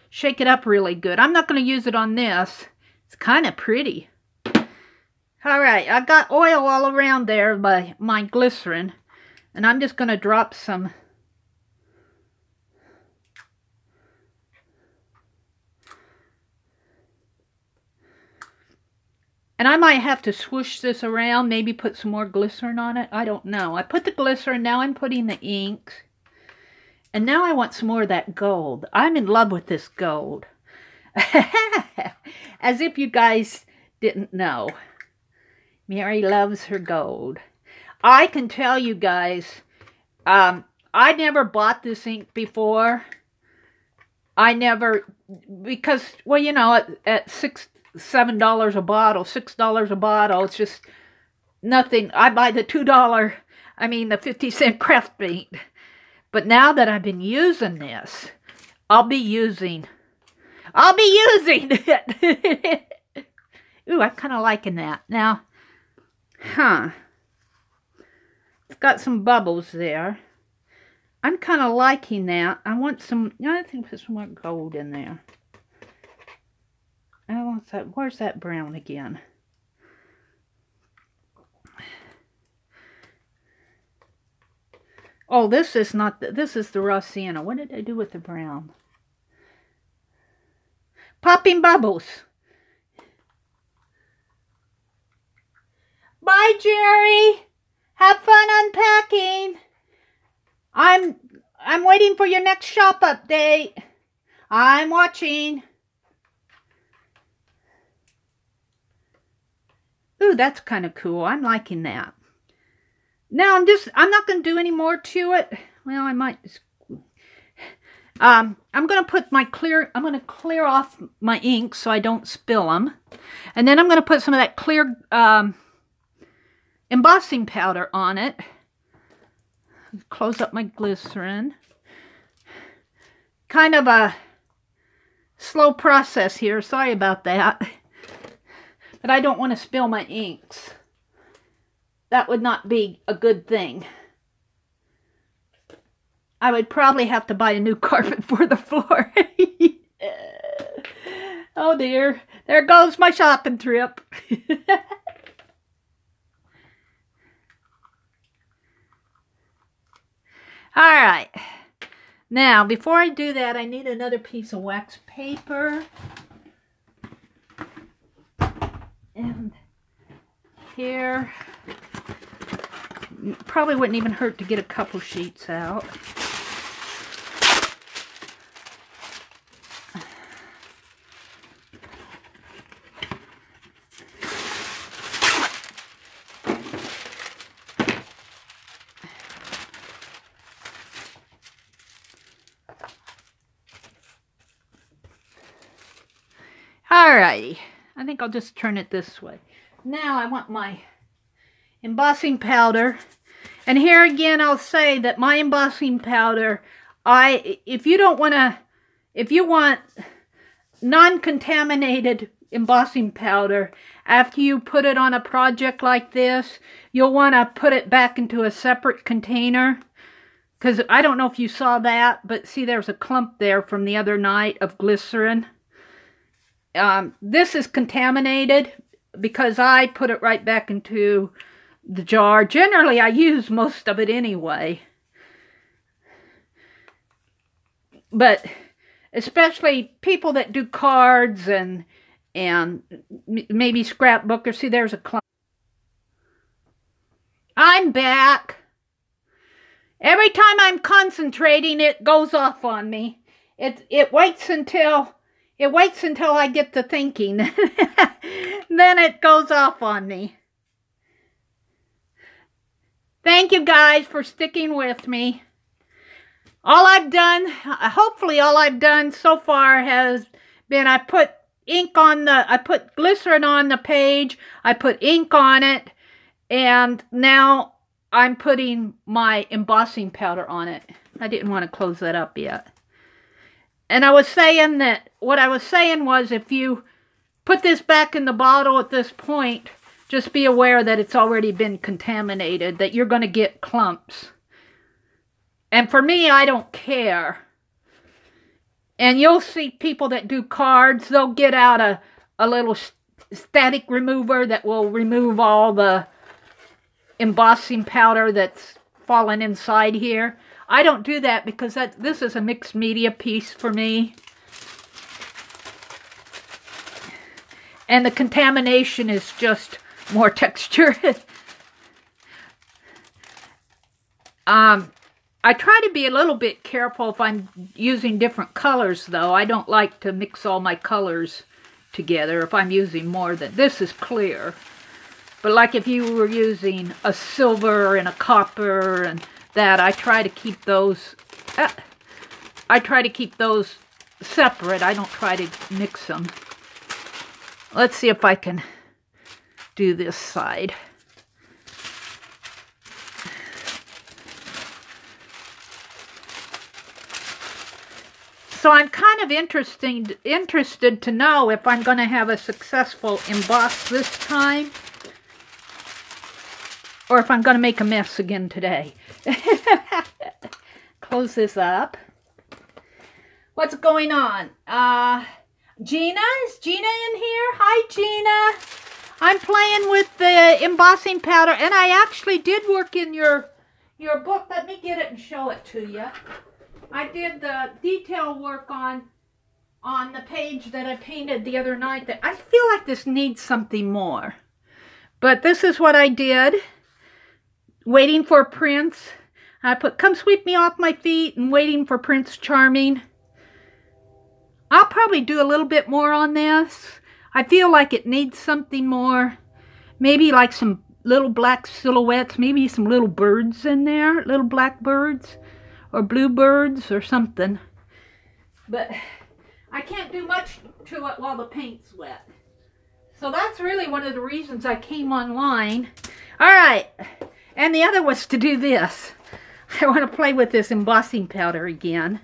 Shake it up really good. I'm not going to use it on this. It's kind of pretty. Alright, I got oil all around there by my glycerin. And I'm just going to drop some... And I might have to swoosh this around, maybe put some more glycerin on it. I don't know. I put the glycerin, now I'm putting the inks. And now I want some more of that gold. I'm in love with this gold. As if you guys didn't know. Meri loves her gold. I can tell you guys, I never bought this ink before. I never, because, well, you know, at $7 a bottle, $6 a bottle, it's just nothing. I buy the the 50-cent craft paint. But now that I've been using this, I'll be using it. Ooh, I'm kind of liking that. Now, it's got some bubbles there. I'm kind of liking that. I want some, I think put some more gold in there. I want that. Where's that brown again? Oh, this is not, this is the raw sienna. What did I do with the brown? Popping bubbles. Bye, Jerry. Have fun unpacking. I'm waiting for your next shop update. I'm watching. Ooh, that's kind of cool. I'm liking that. Now I'm not going to do any more to it. Well, I might. I'm going to put my I'm going to clear off my ink so I don't spill them. And then I'm going to put some of that clear embossing powder on it. Close up my glycerin. Kind of a slow process here. Sorry about that. But I don't want to spill my inks. That would not be a good thing. I would probably have to buy a new carpet for the floor. Oh dear. There goes my shopping trip. Alright. Now, before I do that, I need another piece of wax paper. And here, probably wouldn't even hurt to get a couple sheets out. Alrighty. I think I'll just turn it this way. Now I want my embossing powder. And here again, I'll say that my embossing powder, if you want non-contaminated embossing powder, after you put it on a project like this, you'll want to put it back into a separate container. Because I don't know if you saw that, but see there's a clump there from the other night of glycerin. This is contaminated because I put it right back into the jar. Generally, I use most of it anyway. But especially people that do cards and maybe scrapbookers. See, there's a clump. I'm back. Every time I'm concentrating, it goes off on me. It waits until I get to thinking. Then it goes off on me. Thank you guys for sticking with me. All I've done, hopefully all I've done so far has been I put glycerin on the page, I put ink on it, and now I'm putting my embossing powder on it. I didn't want to close that up yet. And I was saying that, what I was saying was if you put this back in the bottle at this point, just be aware that it's already been contaminated, that you're going to get clumps. And for me, I don't care. And you'll see people that do cards, they'll get out a little static remover that will remove all the embossing powder that's fallen inside here. I don't do that because this is a mixed media piece for me. And the contamination is just more texture. I try to be a little bit careful if I'm using different colors, though. I don't like to mix all my colors together if I'm using more than... This is clear. But like if you were using a silver and a copper and that, I try to keep those... separate. I don't try to mix them. Let's see if I can do this side. So I'm kind of interested to know if I'm going to have a successful emboss this time, or if I'm going to make a mess again today. Close this up. What's going on? Gina? Is Gina in here? Hi, Gina. I'm playing with the embossing powder, and I actually did work in your book. Let me get it and show it to you. I did the detail work on the page that I painted the other night. That I feel like this needs something more. But this is what I did. Waiting for Prince. I put, come sweep me off my feet, and Waiting for Prince Charming. I'll probably do a little bit more on this. I feel like it needs something more. Maybe like some little black silhouettes. Maybe some little birds in there. Little black birds. Or bluebirds or something. But I can't do much to it while the paint's wet. So that's really one of the reasons I came online. Alright. And the other was to do this. I want to play with this embossing powder again.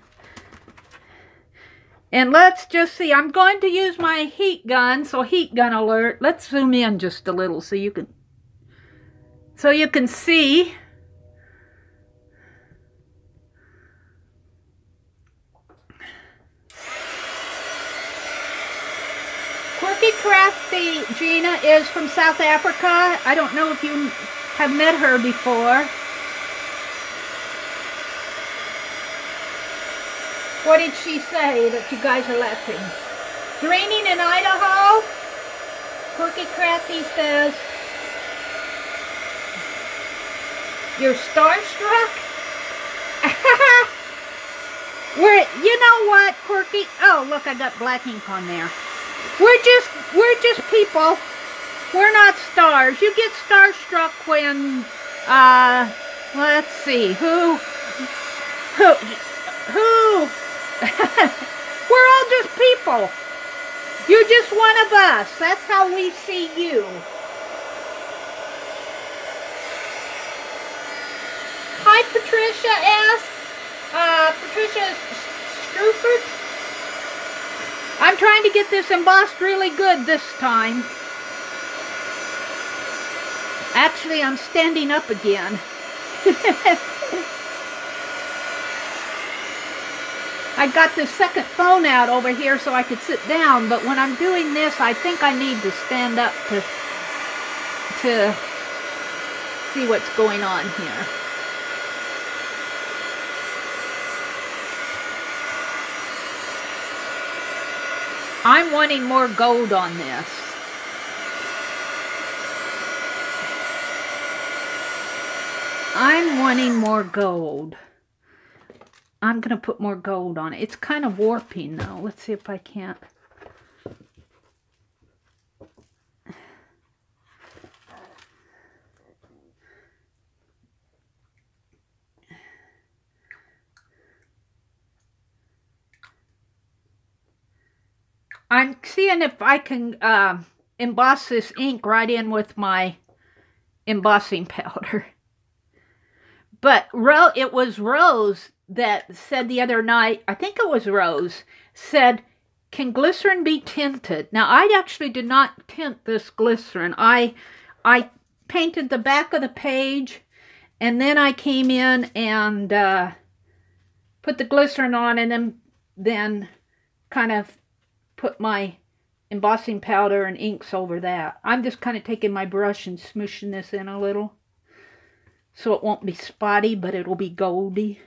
And let's just see. I'm going to use my heat gun. So heat gun alert. Let's zoom in just a little so you can see. Quirky Crafty Gina is from South Africa. I don't know if you have met her before. What did she say that you guys are laughing? It's raining in Idaho. Quirky Crafty says, you're starstruck? You know what, Quirky? Oh, look, I got black ink on there. We're just people. We're not stars. You get starstruck when, let's see, who? We're all just people. You're just one of us. That's how we see you. Hi, Patricia S. Patricia Strufert. I'm trying to get this embossed really good this time. Actually, I'm standing up again. I got this second phone out over here so I could sit down, but when I'm doing this, I think I need to stand up to see what's going on here. I'm wanting more gold on this. I'm wanting more gold. I'm going to put more gold on it. It's kind of warping though. Let's see if I can't. I'm seeing if I can emboss this ink right in with my embossing powder. But it was Rose that said the other night, I think it was Rose, said, can glycerin be tinted? Now, I actually did not tint this glycerin. I painted the back of the page, and then I came in and put the glycerin on, and then kind of put my embossing powder and inks over that. I'm just kind of taking my brush and smooshing this in a little, so it won't be spotty, but it'll be goldy.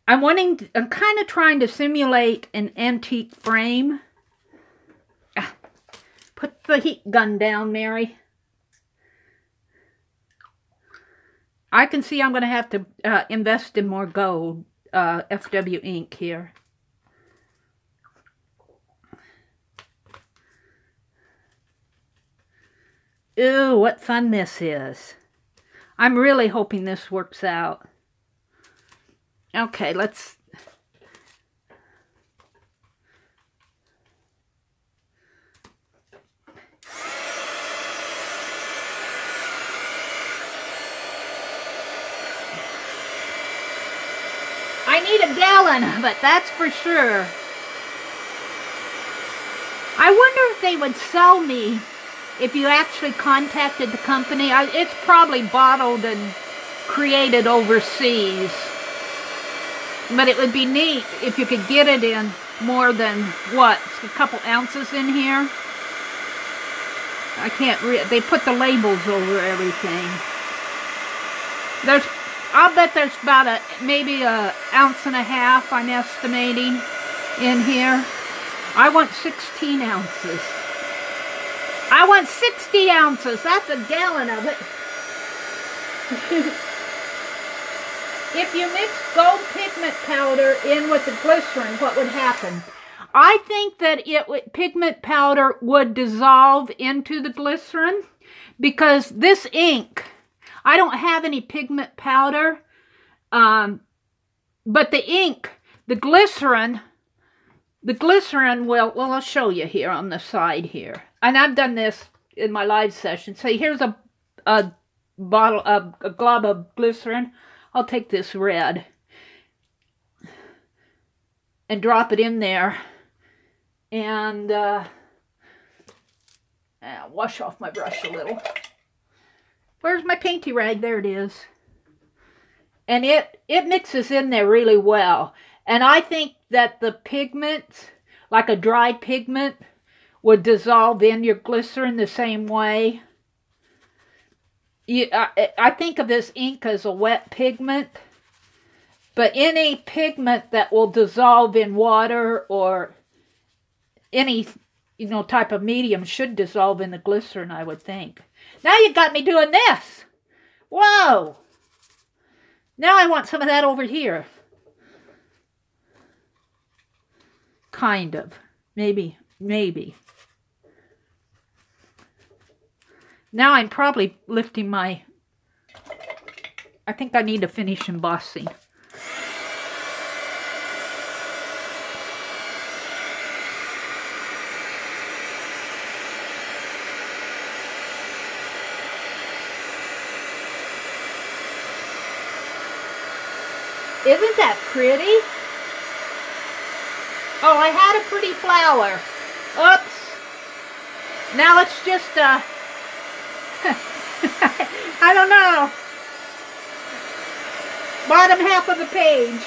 I'm kind of trying to simulate an antique frame. Put the heat gun down, Mary. I can see I'm going to have to invest in more gold, FW ink here. Ooh, what fun this is. I'm really hoping this works out. Okay, let's... I need a gallon, but that's for sure. I wonder if they would sell me if you actually contacted the company. It's probably bottled and created overseas. But it would be neat if you could get it in more than, what, a couple ounces in here? I can't read. They put the labels over everything. I'll bet there's about maybe an ounce and a half, I'm estimating, in here. I want 16 ounces. I want 60 ounces. That's a gallon of it. If you mix gold pigment powder in with the glycerin, what would happen? I think that pigment powder would dissolve into the glycerin, because this ink, I don't have any pigment powder, but the ink, the glycerin will, well, I'll show you here on the side here. And I've done this in my live session. So here's a glob of glycerin. I'll take this red and drop it in there, and wash off my brush a little. Where's my painty rag? There it is. And it mixes in there really well. And I think that the pigment, like a dry pigment, would dissolve in your glycerin the same way. I think of this ink as a wet pigment, but any pigment that will dissolve in water or any, type of medium should dissolve in the glycerin, I would think. Now you got me doing this. Whoa! Now I want some of that over here. Kind of. Maybe. Now I'm probably lifting I think I need to finish embossing. Isn't that pretty? Oh, I had a pretty flower. Oops. Now let's just, I don't know. Bottom half of the page.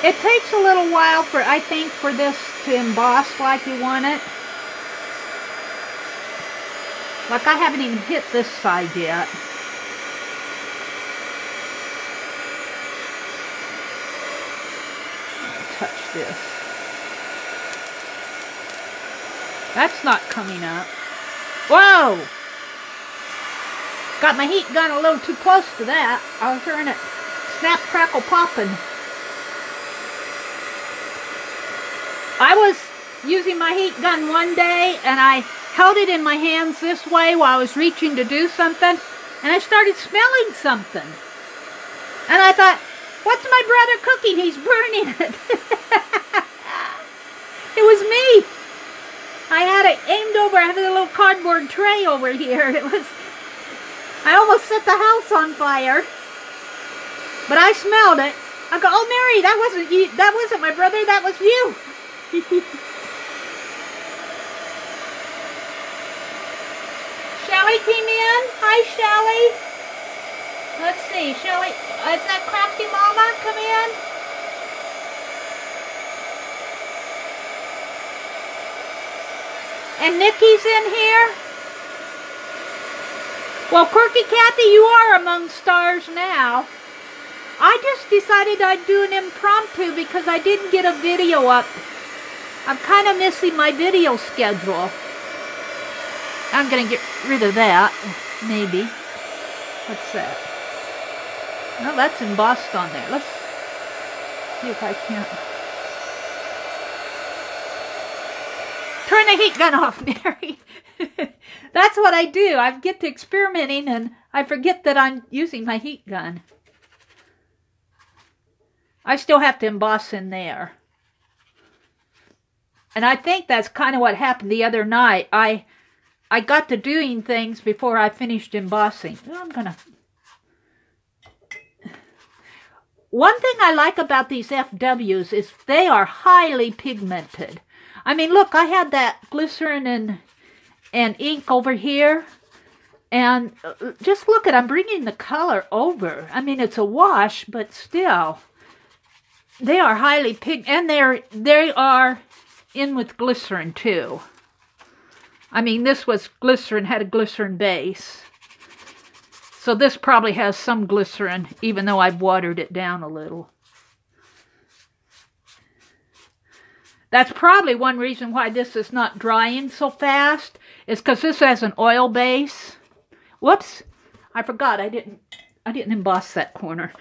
It takes a little while for, I think, for this to emboss like you want it. Like I haven't even hit this side yet. I'll touch this. That's not coming up. Whoa! Got my heat gun a little too close to that. I was hearing it snap, crackle, popping. I was using my heat gun one day and I held it in my hands this way while I was reaching to do something, and I started smelling something. And I thought, what's my brother cooking? He's burning it. It was me. I had it aimed over. I had a little cardboard tray over here. I almost set the house on fire. But I smelled it. I go, oh Mary, that wasn't you. That wasn't my brother. That was you. Shelly came in. Hi, Shelly. Let's see, Shelly. Is that Crafty Mama? Come in. And Nikki's in here. Well, Quirky Kathy, you are among stars now. I just decided I'd do an impromptu because I didn't get a video up. I'm kind of missing my video schedule. I'm going to get rid of that, maybe. What's that? No, that's embossed on there. Let's see if I can't. Turn the heat gun off, Mary. That's what I do. I get to experimenting and I forget that I'm using my heat gun. I still have to emboss in there. And I think that's kind of what happened the other night. I got to doing things before I finished embossing. One thing I like about these FWs is they are highly pigmented. I mean, look, I had that glycerin and ink over here. And just look at, I'm bringing the color over. I mean, it's a wash, but still. They are highly pigmented. And they are in with glycerin, too. I mean, this was glycerin, had a glycerin base. So this probably has some glycerin, even though I've watered it down a little. That's probably one reason why this is not drying so fast, is because this has an oil base. Whoops, I forgot, I didn't emboss that corner.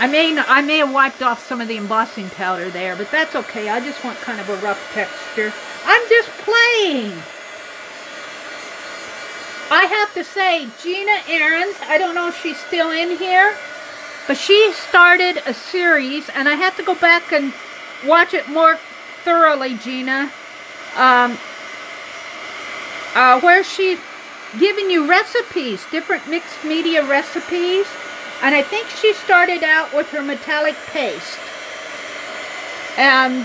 I may have wiped off some of the embossing powder there, but that's okay. I just want kind of a rough texture. I'm just playing. I have to say, Gina Ahrens, I don't know if she's still in here, but she started a series, and I have to go back and watch it more thoroughly, Gina, where she's giving you recipes, different mixed media recipes. And I think she started out with her metallic paste. And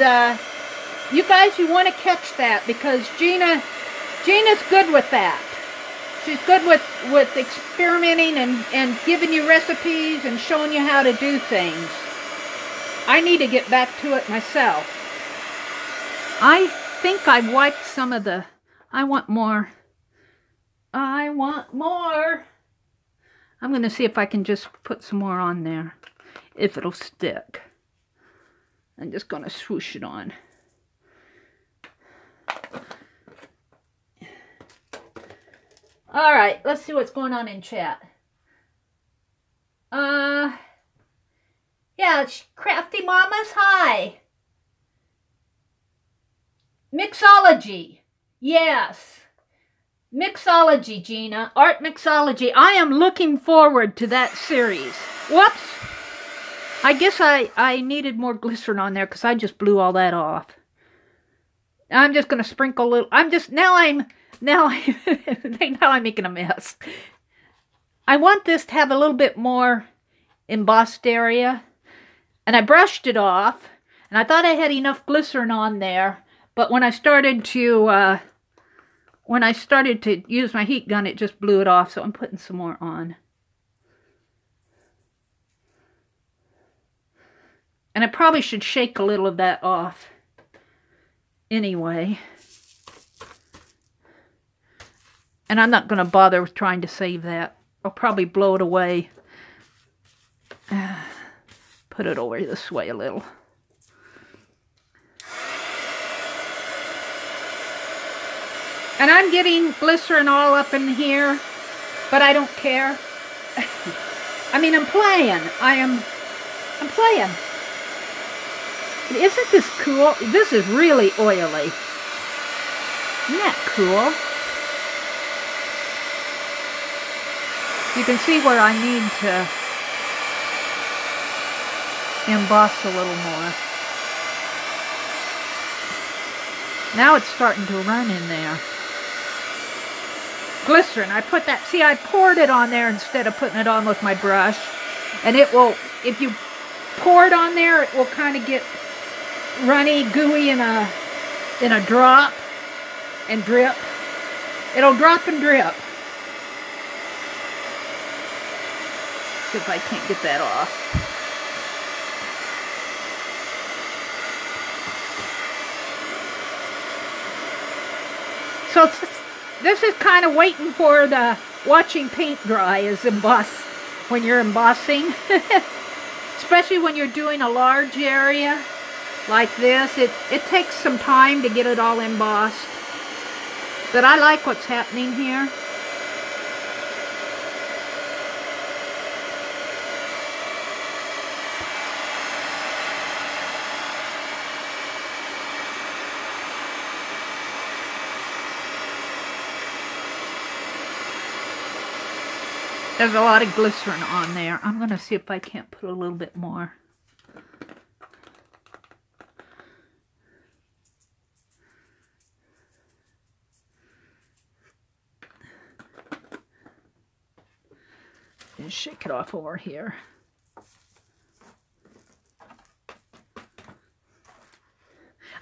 you guys, you want to catch that because Gina's good with that. She's good with experimenting and giving you recipes and showing you how to do things. I need to get back to it myself. I think I've wiped some of the... I want more. I want more. I'm going to see if I can just put some more on there, if it'll stick. I'm just going to swoosh it on. All right, let's see what's going on in chat. Yeah, Crafty Mamas, hi. Mixology, yes. Mixology, Gina. Art Mixology. I am looking forward to that series. Whoops. I guess I needed more glycerin on there because I just blew all that off. I'm just going to sprinkle a little. Now I'm making a mess. I want this to have a little bit more embossed area. And I brushed it off. And I thought I had enough glycerin on there. But when I started to use my heat gun, it just blew it off. So I'm putting some more on. And I probably should shake a little of that off anyway. And I'm not going to bother with trying to save that. I'll probably blow it away. Put it over this way a little. And I'm getting glycerin all up in here, but I don't care. I mean, I'm playing. I'm playing. Isn't this cool? This is really oily. Isn't that cool? You can see where I need to emboss a little more. Now it's starting to run in there. Glycerin, I put that, see, I poured it on there instead of putting it on with my brush. And it will, if you pour it on there, it will kind of get runny, gooey in a drop and drip. It'll drop and drip. See if I can't get that off. So this is kind of waiting for the watching paint dry as emboss when you're embossing. Especially when you're doing a large area like this. It takes some time to get it all embossed. But I like what's happening here. There's a lot of glycerin on there. I'm going to see if I can't put a little bit more. And shake it off over here.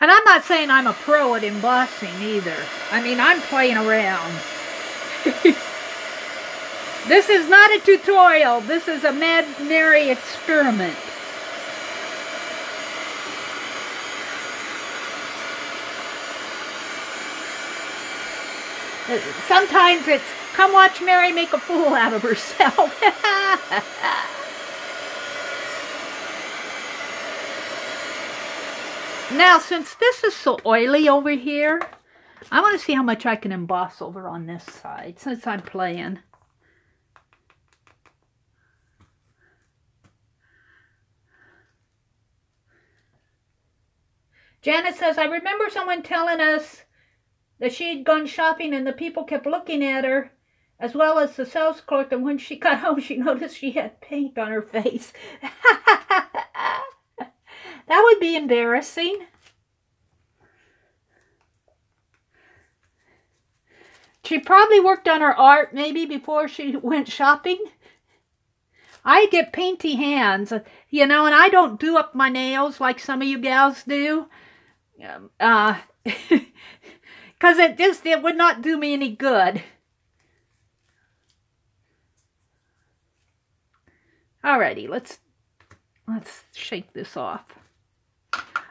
And I'm not saying I'm a pro at embossing either. I mean, I'm playing around. This is not a tutorial. This is a Mad Meri experiment. Sometimes it's, come watch Meri make a fool out of herself. Now, since this is so oily over here, I want to see how much I can emboss over on this side, since I'm playing. Janet says, I remember someone telling us that she had gone shopping and the people kept looking at her, as well as the sales clerk, and when she got home, she noticed she had paint on her face. That would be embarrassing. She probably worked on her art maybe before she went shopping. I get painty hands, you know, and I don't do up my nails like some of you gals do. Because it would not do me any good. Alrighty, let's shake this off.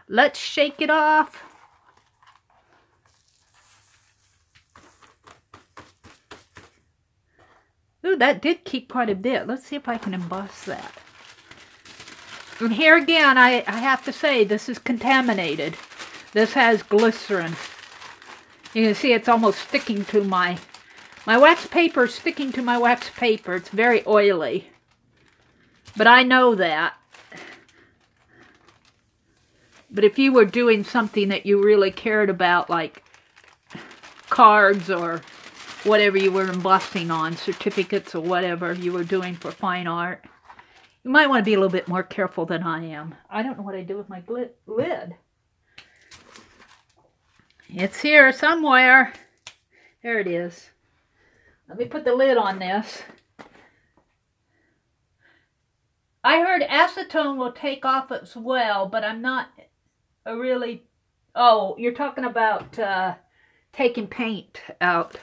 Let's shake it off. Ooh, that did keep quite a bit. Let's see if I can emboss that. And here again, I have to say, this is contaminated. This has glycerin. You can see it's almost sticking to my wax paper, sticking to my wax paper. It's very oily. But I know that. But if you were doing something that you really cared about, like cards or whatever you were embossing on, certificates or whatever you were doing for fine art, you might want to be a little bit more careful than I am. I don't know what I do with my lid. It's here somewhere. There it is. Let me put the lid on this. I heard acetone will take off as well, but I'm not really... Oh, you're talking about taking paint out.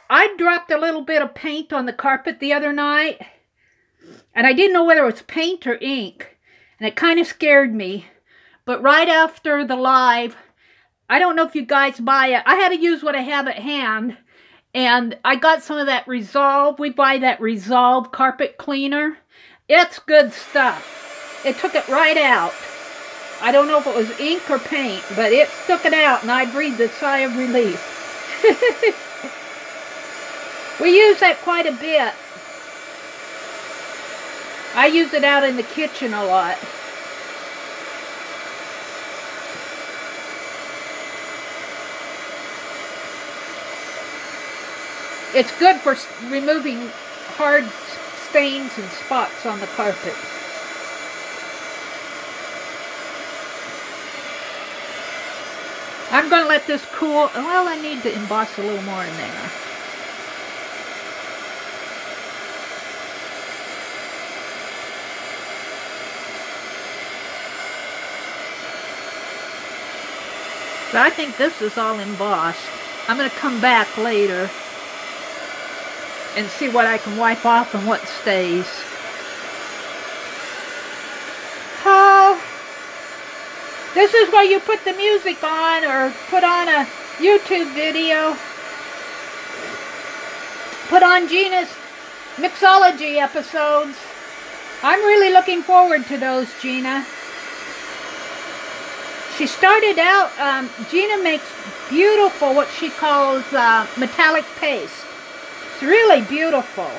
I dropped a little bit of paint on the carpet the other night, and I didn't know whether it was paint or ink, and it kind of scared me. But right after the live, I don't know if you guys buy it. I had to use what I have at hand, and I got some of that Resolve. We buy that Resolve carpet cleaner. It's good stuff. It took it right out. I don't know if it was ink or paint, but it took it out, and I breathed a sigh of relief. We use that quite a bit. I use it out in the kitchen a lot. It's good for removing hard stains and spots on the carpet. I'm going to let this cool. Well, I need to emboss a little more in there. So I think this is all embossed. I'm going to come back later and see what I can wipe off and what stays. Oh, this is where you put the music on or put on a YouTube video. Put on Gina's mixology episodes. I'm really looking forward to those, Gina. She started out, Gina makes beautiful, what she calls metallic paste. It's really beautiful.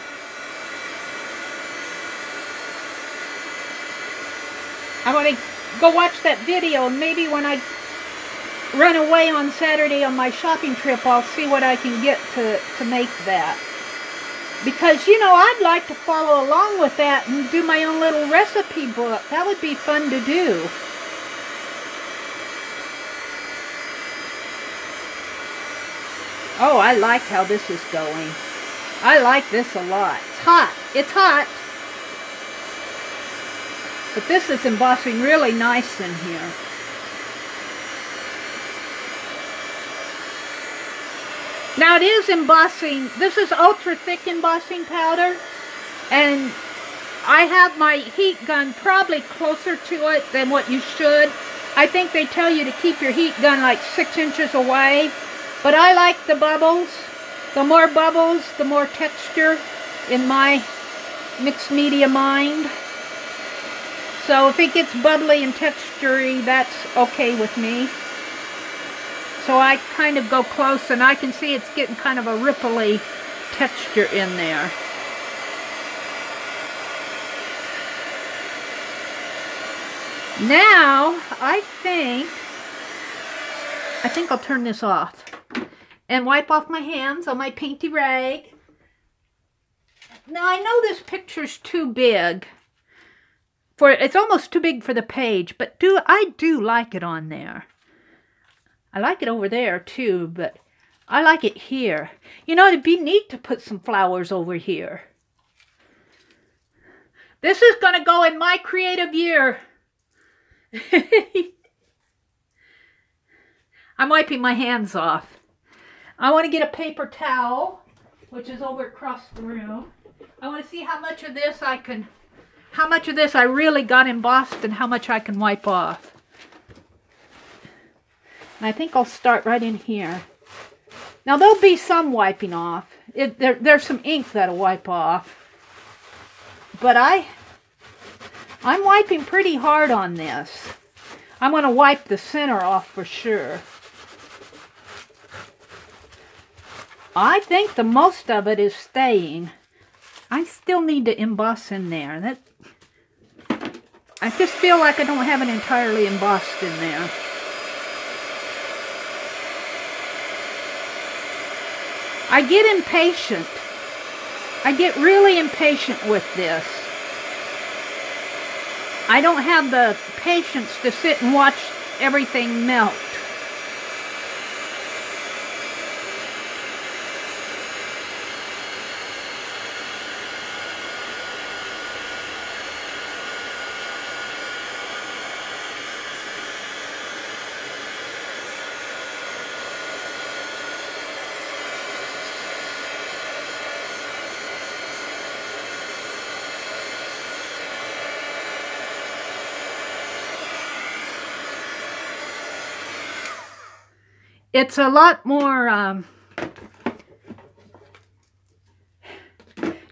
I want to go watch that video, and maybe when I run away on Saturday on my shopping trip, I'll see what I can get to make that. Because, you know, I'd like to follow along with that and do my own little recipe book. That would be fun to do. Oh, I like how this is going. I like this a lot. It's hot. It's hot. But this is embossing really nice in here. Now it is embossing. This is ultra thick embossing powder. And I have my heat gun probably closer to it than what you should. I think they tell you to keep your heat gun like 6 inches away. But I like the bubbles. The more bubbles, the more texture in my mixed media mind. So if it gets bubbly and textury, that's okay with me. So I kind of go close, and I can see it's getting kind of a ripply texture in there. Now, I think I'll turn this off and wipe off my hands on my painty rag. Now, I know this picture's too big. It's almost too big for the page, but I do like it on there. I like it over there too, but I like it here. You know, it'd be neat to put some flowers over here. This is going to go in my creative year. I'm wiping my hands off. I want to get a paper towel, which is over across the room. I want to see how much of this I really got embossed and how much I can wipe off. And I think I'll start right in here. Now there'll be some wiping off. There's some ink that'll wipe off. But I'm wiping pretty hard on this. I'm going to wipe the center off for sure. I think the most of it is staying. I still need to emboss in there. I just feel like I don't have it entirely embossed in there. I get impatient. I get really impatient with this. I don't have the patience to sit and watch everything melt. it's a lot more,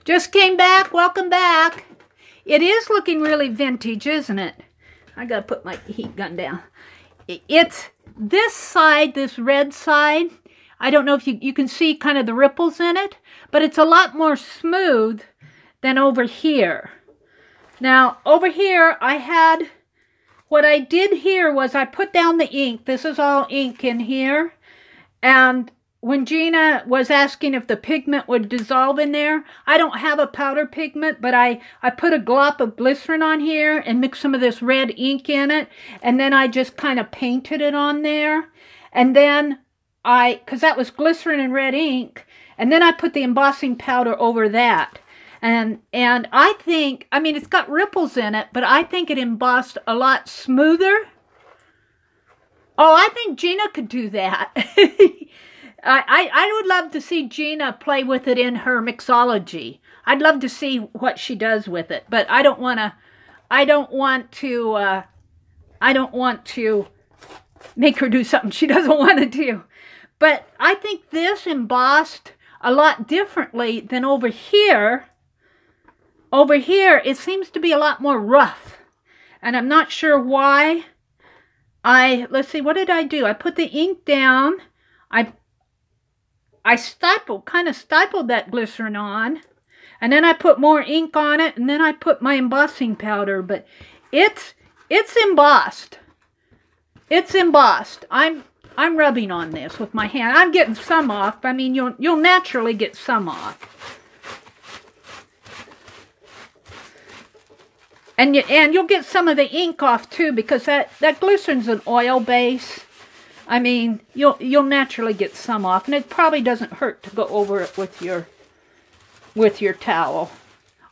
just came back, welcome back. It is looking really vintage, isn't it? I gotta put my heat gun down. It's this side, this red side. I don't know if you can see kind of the ripples in it, but it's a lot more smooth than over here. Now, over here, what I did here was I put down the ink. This is all ink in here. And when Gina was asking if the pigment would dissolve in there, I don't have a powder pigment, but I put a glop of glycerin on here and mixed some of this red ink in it. And then I just kind of painted it on there. And then because that was glycerin and red ink, and then I put the embossing powder over that. And I think, I mean, it's got ripples in it, but I think it embossed a lot smoother. Oh, I think Gina could do that. I would love to see Gina play with it in her mixology. I'd love to see what she does with it, but I don't want to make her do something she doesn't want to do. But I think this embossed a lot differently than over here. Over here, it seems to be a lot more rough, and I'm not sure why. Let's see, what did I do? I put the ink down. I kind of stapled that glycerin on, and then I put more ink on it, and then I put my embossing powder, but it's embossed. It's embossed. I'm rubbing on this with my hand. I'm getting some off. I mean, you'll naturally get some off. And you'll get some of the ink off too, because that glycerin's an oil base. I mean, you'll naturally get some off, and it probably doesn't hurt to go over it with your towel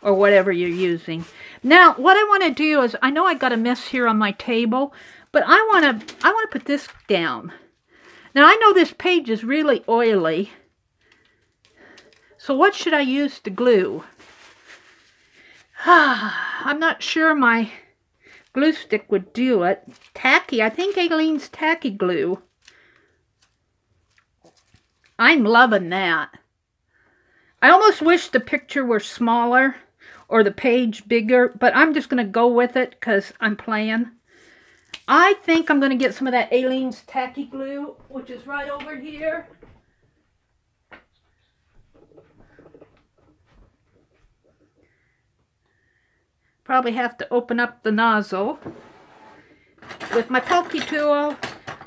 or whatever you're using. Now, what I want to do is, I know I got a mess here on my table, but I want to put this down. Now, I know this page is really oily, so what should I use to glue? I'm not sure my glue stick would do it. Tacky, I think Aileen's tacky glue. I'm loving that. I almost wish the picture were smaller or the page bigger, but I'm just going to go with it because I'm playing. I think I'm going to get some of that Aileen's tacky glue, which is right over here. Probably have to open up the nozzle with my pokey tool.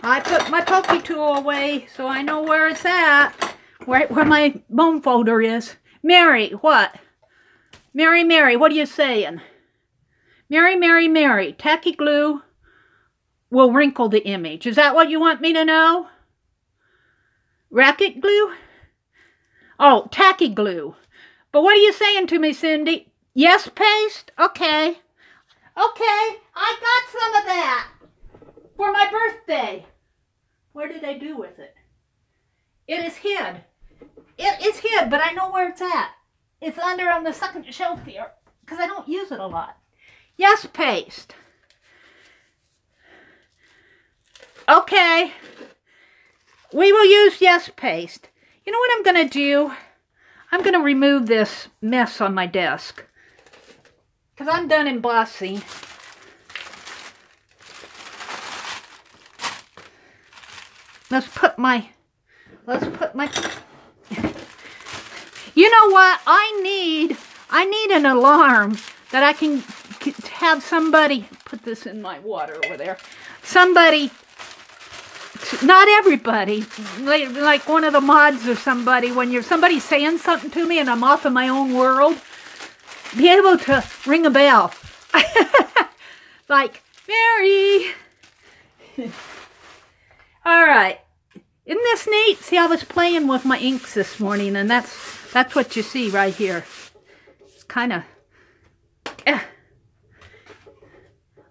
I put my pokey tool away so I know where it's at, right where my bone folder is. Meri, what? Meri, what are you saying? Meri, tacky glue will wrinkle the image. Is that what you want me to know? Racket glue? Oh, tacky glue. But what are you saying to me, Cindy? Yes, paste? Okay. Okay, I got some of that for my birthday. Where did I do with it? It is hid. It is hid, but I know where it's at. It's under on the second shelf here, because I don't use it a lot. Yes, paste. Okay. We will use yes, paste. You know what I'm going to do? I'm going to remove this mess on my desk, because I'm done embossing. Let's put my, you know what? I need an alarm that I can have somebody, put this in my water over there, somebody, not everybody, like one of the mods or somebody, when somebody's saying something to me and I'm off in my own world, be able to ring a bell. Like, Meri. All right. Isn't this neat? See, I was playing with my inks this morning, and that's what you see right here. It's kind of,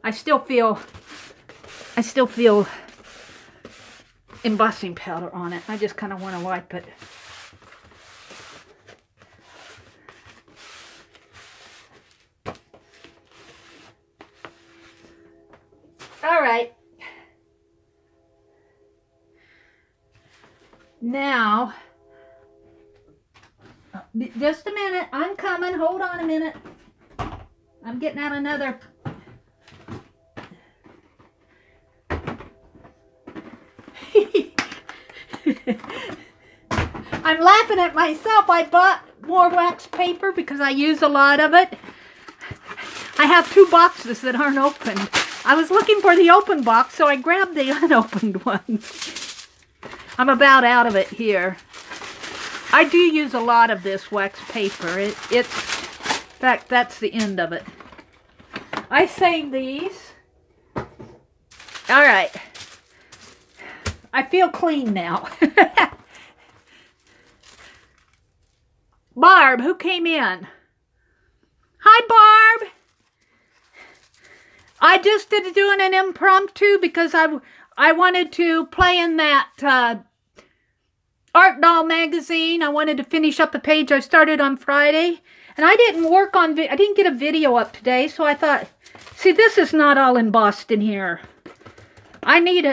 I still feel embossing powder on it. I just kind of want to wipe it. All right. Now, just a minute. I'm coming. Hold on a minute. I'm getting out another. I'm laughing at myself. I bought more wax paper because I use a lot of it. I have 2 boxes that aren't opened. I was looking for the open box, so I grabbed the unopened one. I'm about out of it here. I do use a lot of this wax paper. In fact, that's the end of it. I save these. All right. I feel clean now. Barb, who came in? Hi, Barb. I just did doing an impromptu because I wanted to play in that Art Doll magazine. I wanted to finish up a page I started on Friday, and I didn't work on. I didn't get a video up today, so I thought, see, this is not all embossed in here. I need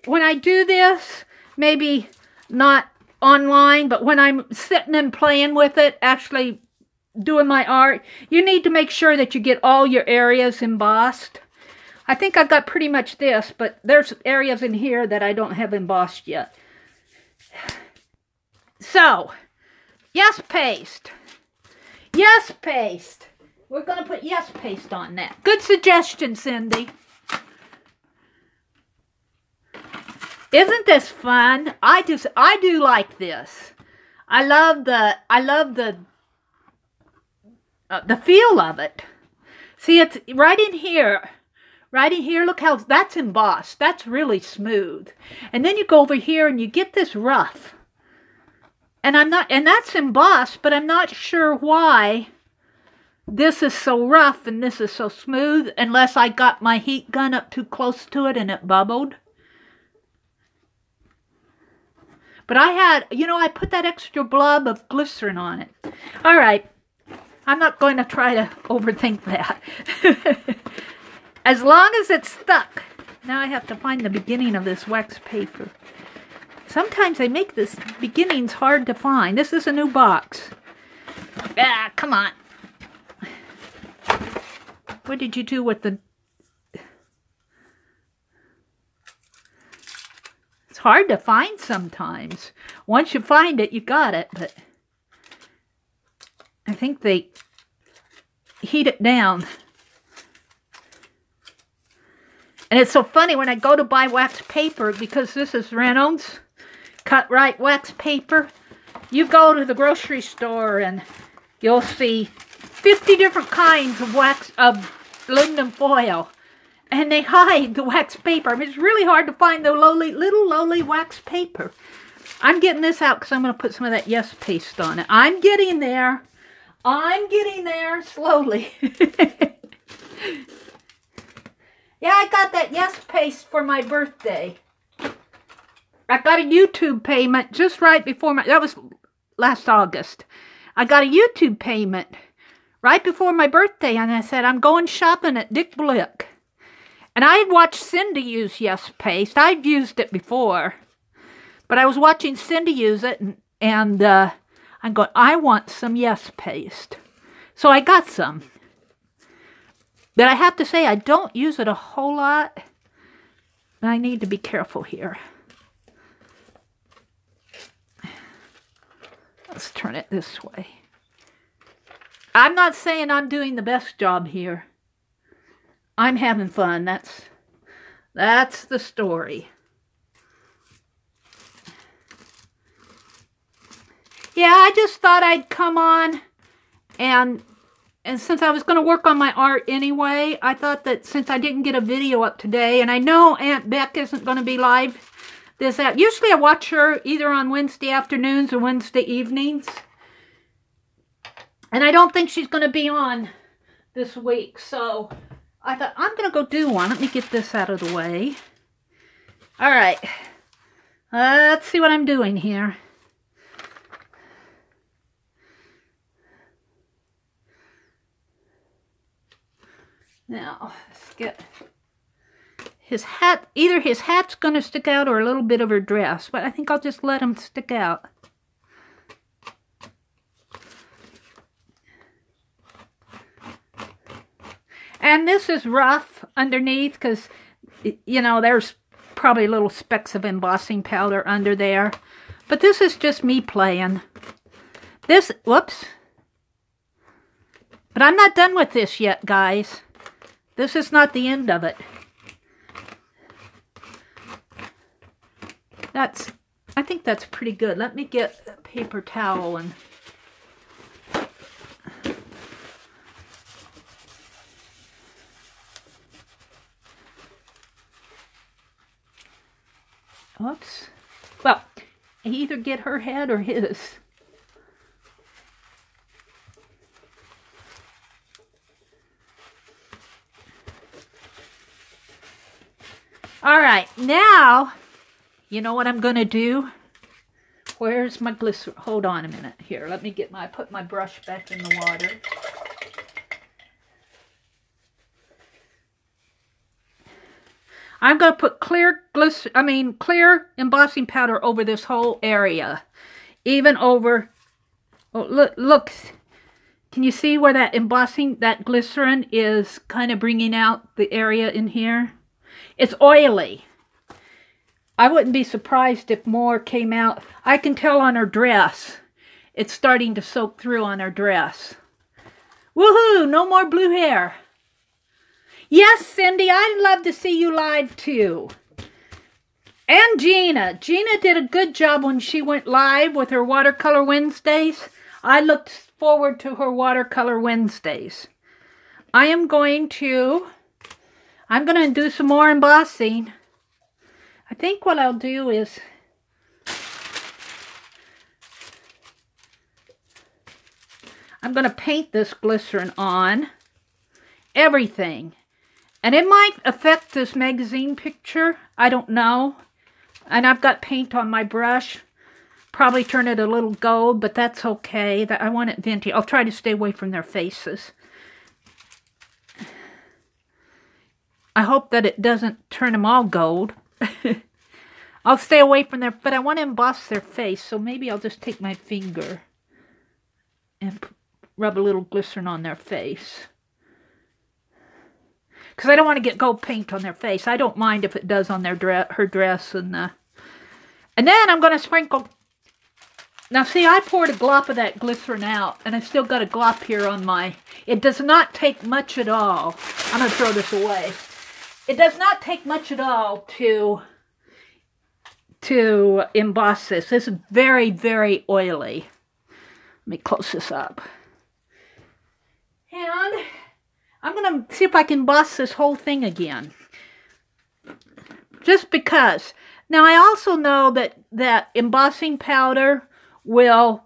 when I do this, maybe not online, but when I'm sitting and playing with it, actually doing my art, you need to make sure that you get all your areas embossed. I think I've got pretty much this, but there's areas in here that I don't have embossed yet. So, yes paste. Yes paste. We're going to put yes paste on that. Good suggestion, Cindy. Isn't this fun? I do like this. I love the feel of it. See, it's right in here. Right in here, look how that's embossed. That's really smooth. And then you go over here and you get this rough. And that's embossed, but I'm not sure why this is so rough and this is so smooth, unless I got my heat gun up too close to it and it bubbled. But I had, I put that extra blob of glycerin on it. All right. I'm not going to try to overthink that. As long as it's stuck. Now I have to find the beginning of this wax paper. Sometimes they make this beginnings hard to find. This is a new box. Ah, come on. What did you do with the... It's hard to find sometimes. Once you find it, you got it. But I think they heat it down. And it's so funny when I go to buy wax paper, because this is Reynolds Cut Right wax paper. You go to the grocery store and you'll see 50 different kinds of wax, of aluminum foil. And they hide the wax paper. I mean, it's really hard to find the little lowly wax paper. I'm getting this out because I'm going to put some of that yes paste on it. I'm getting there. I'm getting there slowly. Yeah, I got that yes paste for my birthday. I got a YouTube payment just right before that was last August. I got a YouTube payment right before my birthday, and I said, I'm going shopping at Dick Blick. And I had watched Cindy use yes paste. I'd used it before. But I was watching Cindy use it, and I'm going, I want some yes paste. So I got some. But I have to say, I don't use it a whole lot. I need to be careful here. Let's turn it this way. I'm not saying I'm doing the best job here. I'm having fun. That's the story. Yeah, I just thought I'd come on and since I was going to work on my art anyway, I thought that since I didn't get a video up today, and I know Aunt Beck isn't going to be live this out. Usually I watch her either on Wednesday afternoons or Wednesday evenings. And I don't think she's going to be on this week. So I thought, I'm going to go do one. Let me get this out of the way. All right. Let's see what I'm doing here. Now, let's get his hat, either his hat's going to stick out or a little bit of her dress, but I think I'll just let him stick out. And this is rough underneath because, you know, there's probably little specks of embossing powder under there. But this is just me playing. This, whoops. But I'm not done with this yet, guys. This is not the end of it. I think that's pretty good. Let me get a paper towel and... Oops. Well, I either get her head or his. All right, now, you know what I'm going to do? Where's my glycerin? Hold on a minute. Here, let me get put my brush back in the water. I'm going to put clear embossing powder over this whole area. Even over, oh, look, can you see where that glycerin is kind of bringing out the area in here? It's oily. I wouldn't be surprised if more came out. I can tell on her dress. It's starting to soak through on her dress. Woohoo! No more blue hair. Yes, Cindy, I'd love to see you live too. And Gina. Gina did a good job when she went live with her Watercolor Wednesdays. I looked forward to her Watercolor Wednesdays. I'm going to do some more embossing. I think what I'll do is... I'm going to paint this glycerin on everything. And it might affect this magazine picture. I don't know. And I've got paint on my brush. Probably turn it a little gold, but that's okay. I want it vintage. I'll try to stay away from their faces. I hope that it doesn't turn them all gold. I'll stay away from their... But I want to emboss their face, so maybe I'll just take my finger and rub a little glycerin on their face. Because I don't want to get gold paint on their face. I don't mind if it does on their her dress. And then I'm going to sprinkle... Now see, I poured a glop of that glycerin out. And I still got a glop here on my... It does not take much at all. I'm going to throw this away. It does not take much at all to emboss this. This is very, very oily. Let me close this up. And... I'm going to see if I can emboss this whole thing again. Just because. Now, I also know that embossing powder will,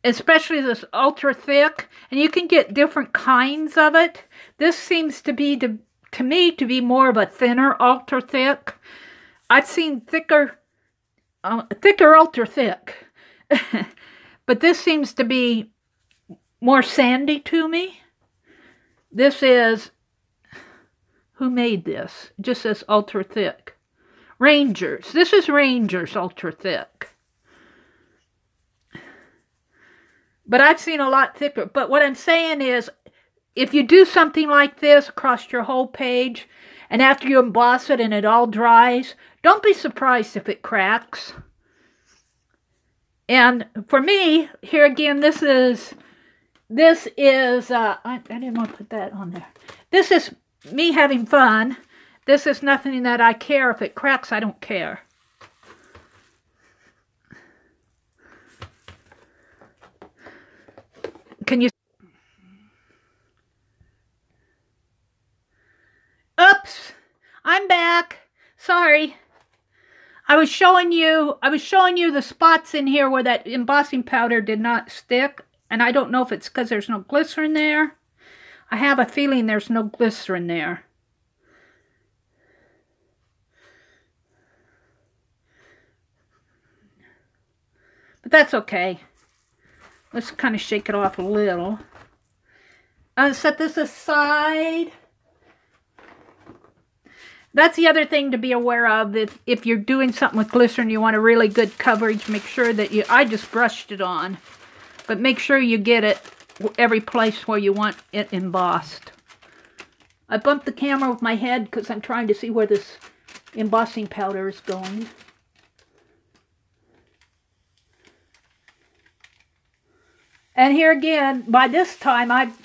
especially this ultra thick, and you can get different kinds of it. This seems to be, to me, to be more of a thinner ultra thick. I've seen thicker ultra thick. But this seems to be more sandy to me. This is, who made this? It just says ultra thick. Rangers. This is Rangers ultra thick. But I've seen a lot thicker. But what I'm saying is, if you do something like this across your whole page, and after you emboss it and it all dries, don't be surprised if it cracks. And for me, here again, this is, I didn't want to put that on there. This is me having fun. This is nothing that I care. If it cracks, I don't care. Can you? Oops, I'm back. Sorry. I was showing you the spots in here where that embossing powder did not stick. And I don't know if it's because there's no glycerin there. I have a feeling there's no glycerin there. But that's okay. Let's kind of shake it off a little. I'll set this aside. That's the other thing to be aware of. If you're doing something with glycerin, you want a really good coverage. Make sure that I just brushed it on. But make sure you get it every place where you want it embossed. I bumped the camera with my head because I'm trying to see where this embossing powder is going. And here again, by this time, I've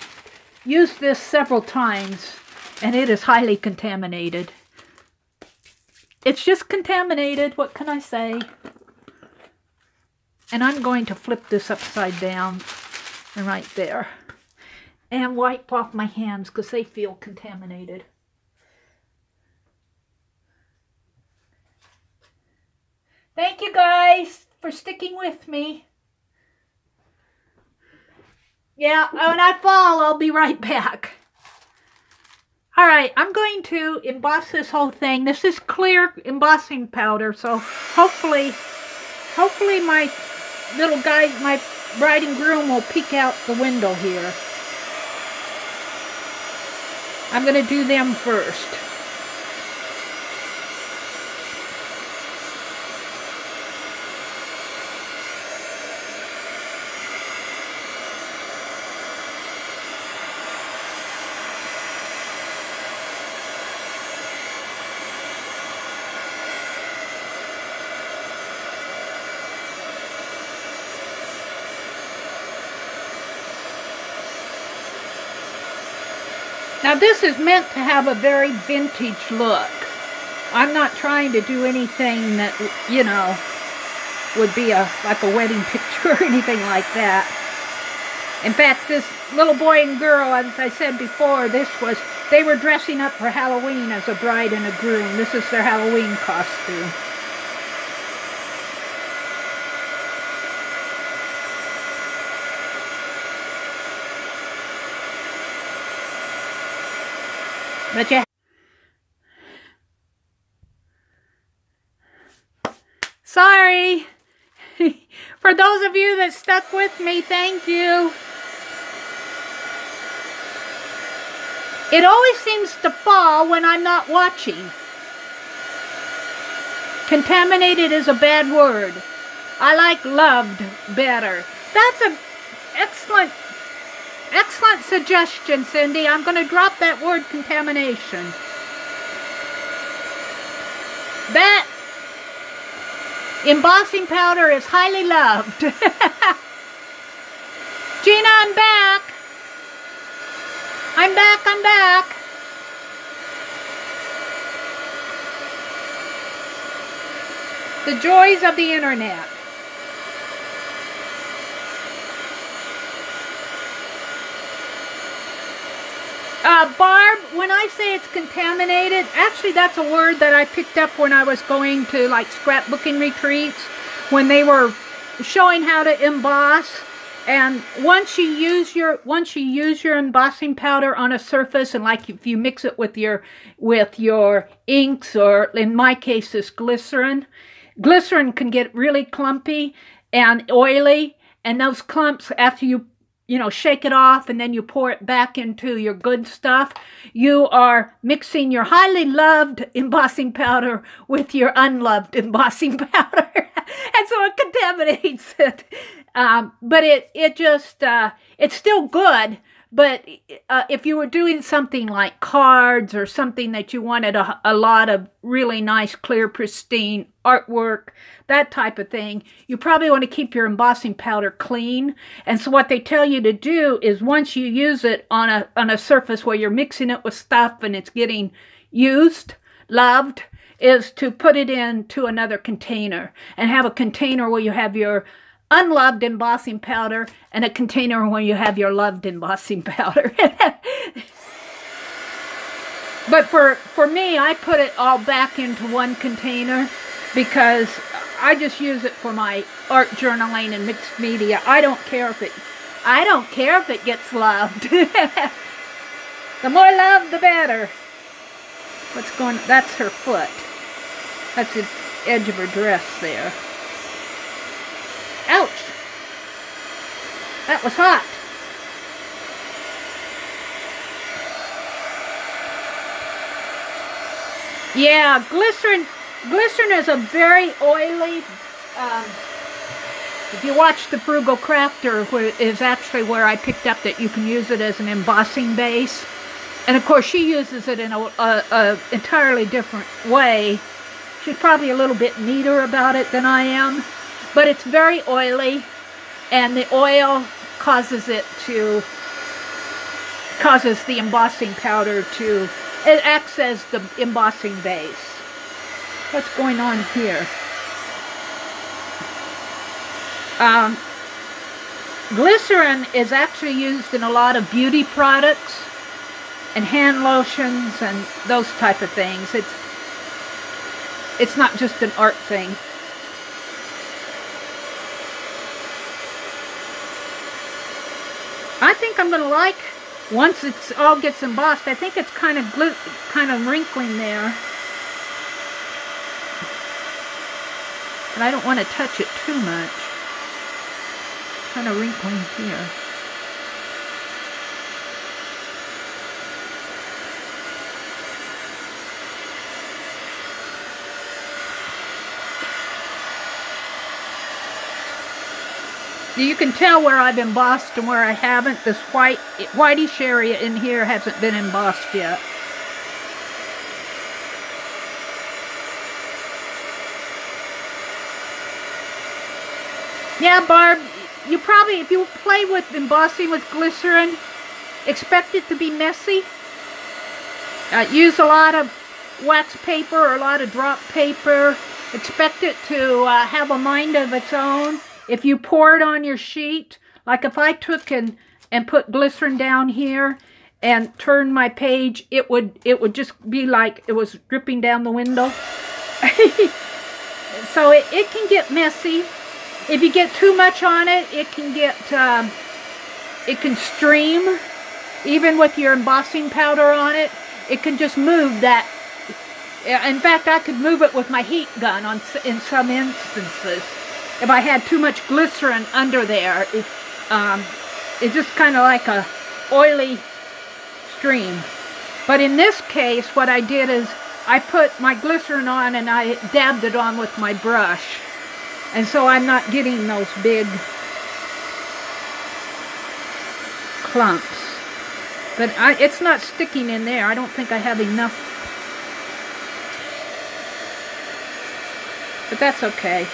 used this several times, and it is highly contaminated. It's just contaminated, what can I say? And I'm going to flip this upside down and right there. And wipe off my hands because they feel contaminated. Thank you guys for sticking with me. Yeah, when I fall, I'll be right back. All right, I'm going to emboss this whole thing. This is clear embossing powder, so hopefully my little guy, my bride and groom, will peek out the window here. I'm going to do them first. Now this is meant to have a very vintage look. I'm not trying to do anything that, you know, would be like a wedding picture or anything like that. In fact, this little boy and girl, as I said before, they were dressing up for Halloween as a bride and a groom. This is their Halloween costume. But yeah. Sorry. For those of you that stuck with me, thank you. It always seems to fall when I'm not watching. Contaminated is a bad word. I like loved better. That's an excellent suggestion, Cindy. I'm going to drop that word contamination. That embossing powder is highly loved. Gina, I'm back. I'm back. The joys of the internet. Barb, when I say it's contaminated, actually that's a word that I picked up when I was going to like scrapbooking retreats, when they were showing how to emboss. And once you use your embossing powder on a surface, and like if you mix it with your inks, or in my case it's glycerin can get really clumpy and oily, and those clumps, after you shake it off and then you pour it back into your good stuff, you are mixing your highly loved embossing powder with your unloved embossing powder. And so it contaminates it. But it's still good. But if you were doing something like cards or something that you wanted a lot of really nice, clear, pristine artwork, that type of thing, you probably want to keep your embossing powder clean. And so what they tell you to do is, once you use it on a surface where you're mixing it with stuff and it's getting loved, is to put it into another container, and have a container where you have your unloved embossing powder and a container where you have your loved embossing powder. But for me, I put it all back into one container because I just use it for my art journaling and mixed media. I don't care if it gets loved. The more love, the better. That's her foot. That's the edge of her dress there. Ouch! That was hot. Yeah, glycerin is a very oily, if you watch The Frugal Crafter, is actually where I picked up that you can use it as an embossing base. And of course she uses it in a entirely different way. She's probably a little bit neater about it than I am. But it's very oily, and the oil causes the embossing powder to, it acts as the embossing base. What's going on here? Glycerin is actually used in a lot of beauty products and hand lotions and those type of things. It's not just an art thing. I think I'm gonna like, once it all gets embossed, I think it's kind of wrinkling there. But I don't want to touch it too much. Kind of wrinkling here. You can tell where I've embossed and where I haven't. This whitish area in here hasn't been embossed yet. Yeah, Barb, you probably, if you play with embossing with glycerin, expect it to be messy. Use a lot of wax paper or a lot of drop paper. Expect it to have a mind of its own. If you pour it on your sheet, like if I took and put glycerin down here and turned my page, it would just be like it was dripping down the window. So it can get messy. If you get too much on it, it can stream. Even with your embossing powder on it, it can just move that. In fact, I could move it with my heat gun in some instances. If I had too much glycerin under there, it's just kind of like a oily stream. But in this case, what I did is I put my glycerin on and I dabbed it on with my brush. And so I'm not getting those big clumps. But it's not sticking in there. I don't think I have enough. But that's okay.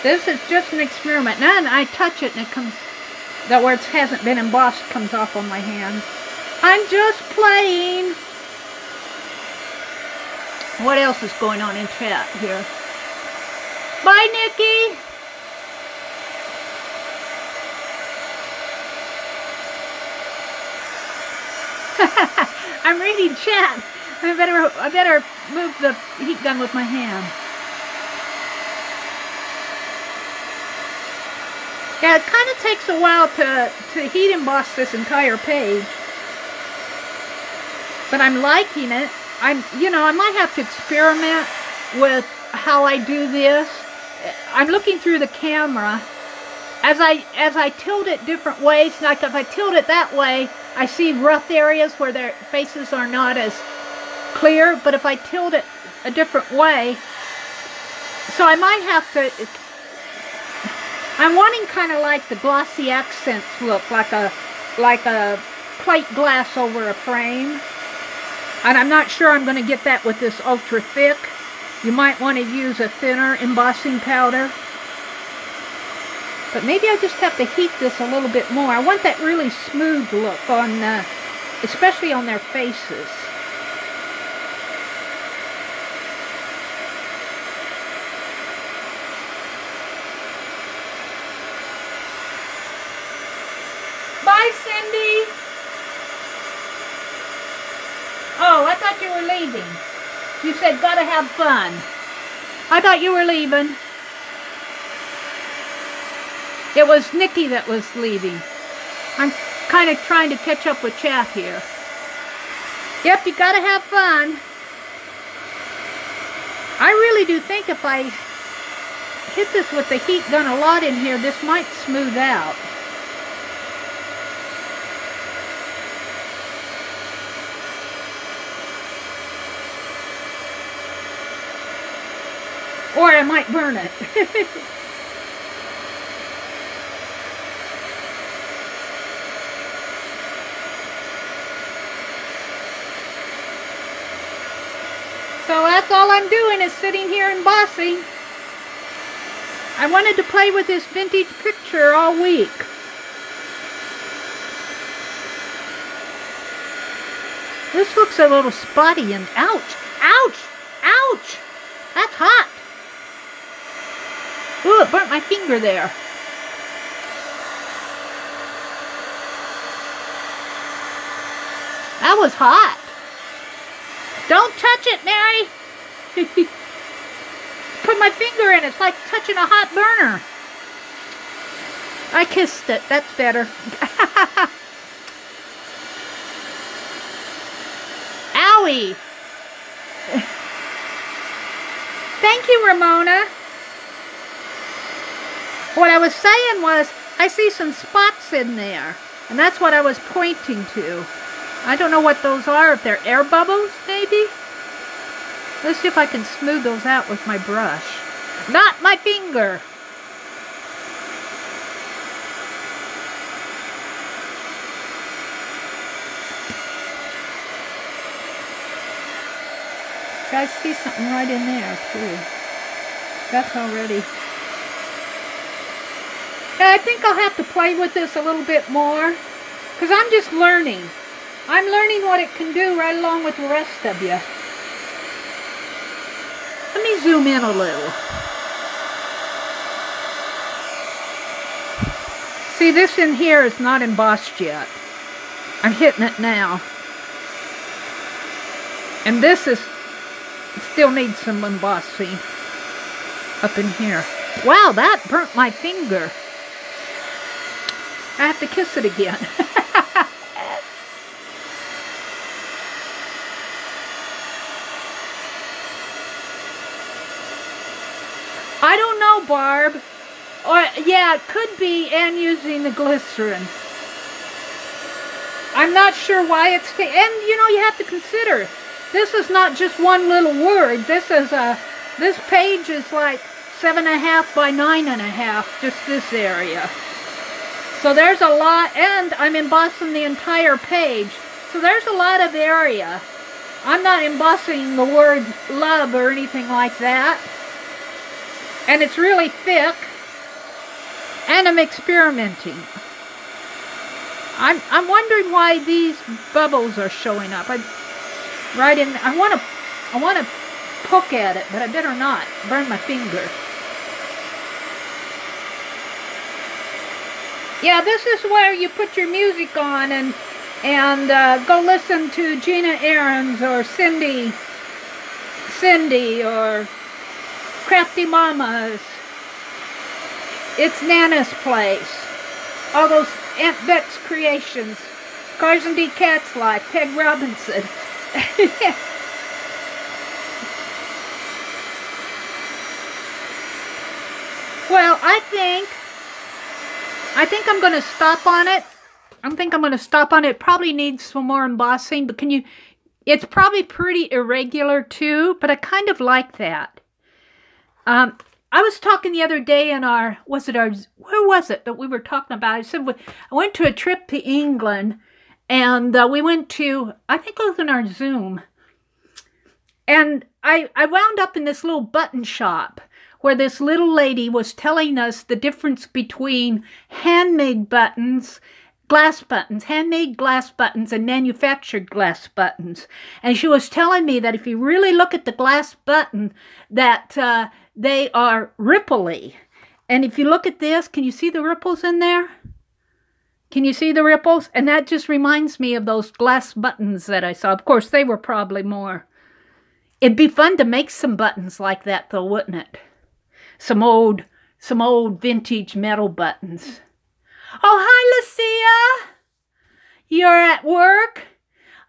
This is just an experiment. Now I touch it and it comes, that where it hasn't been embossed comes off on my hand. I'm just playing. What else is going on in chat here? Bye, Nikki. I'm reading chat. I better move the heat gun with my hand. Yeah, it kind of takes a while to heat emboss this entire page. But I'm liking it. I might have to experiment with how I do this. I'm looking through the camera. As I tilt it different ways, like if I tilt it that way, I see rough areas where their faces are not as clear. But if I tilt it a different way, so I might have to, I'm wanting kind of like the glossy accents look, like a plate glass over a frame. And I'm not sure I'm going to get that with this ultra thick. You might want to use a thinner embossing powder. But maybe I just have to heat this a little bit more. I want that really smooth look on, especially on their faces. Bye, Cindy. Oh, I thought you were leaving. You said, gotta have fun. I thought you were leaving. It was Nikki that was leaving. I'm kind of trying to catch up with chat here. Yep, you gotta have fun. I really do think if I hit this with the heat gun a lot in here, this might smooth out. Or I might burn it. So that's all I'm doing is sitting here embossing. I wanted to play with this vintage picture all week. This looks a little spotty and ouch, ouch, ouch. That's hot. Ooh, it burnt my finger there. That was hot. Don't touch it, Meri. Put my finger in. It's like touching a hot burner. I kissed it. That's better. Owie. Thank you, Ramona. What I was saying was, I see some spots in there. And that's what I was pointing to. I don't know what those are. If they're air bubbles, maybe? Let's see if I can smooth those out with my brush. Not my finger. I see something right in there, too. That's already... Yeah, I think I'll have to play with this a little bit more. Because I'm just learning. I'm learning what it can do right along with the rest of you. Let me zoom in a little. See, this in here is not embossed yet. I'm hitting it now. And this is still needs some embossing up in here. Wow, that burnt my finger. I have to kiss it again. I don't know, Barb. Or, yeah, it could be, and using the glycerin. I'm not sure why it's... And, you know, you have to consider, this is not just one little word. This is this page is like 7.5 by 9.5, just this area. So there's a lot, and I'm embossing the entire page. So there's a lot of area. I'm not embossing the word love or anything like that. And it's really thick. And I'm experimenting. I'm wondering why these bubbles are showing up. I want to poke at it, but I better not. Burn my finger. Yeah, this is where you put your music on and go listen to Gina Ahrens or Cindy or Crafty Mamas. It's Nana's Place. All those Aunt Bet's creations. Cars and D Cat's Life. Peg Robinson. Well, I think I'm going to stop on it. It probably needs some more embossing, but it's probably pretty irregular too, but I kind of like that. I was talking the other day in where was it that we were talking about? I said, I went to a trip to England, and we went to, I think it was in our Zoom, and I wound up in this little button shop, where this little lady was telling us the difference between handmade buttons, handmade glass buttons, and manufactured glass buttons. And she was telling me that if you really look at the glass button, that they are ripply. And if you look at this, can you see the ripples in there? Can you see the ripples? And that just reminds me of those glass buttons that I saw. Of course, they were probably more. It'd be fun to make some buttons like that, though, wouldn't it? Some old vintage metal buttons. Oh, hi, Lucia. You're at work?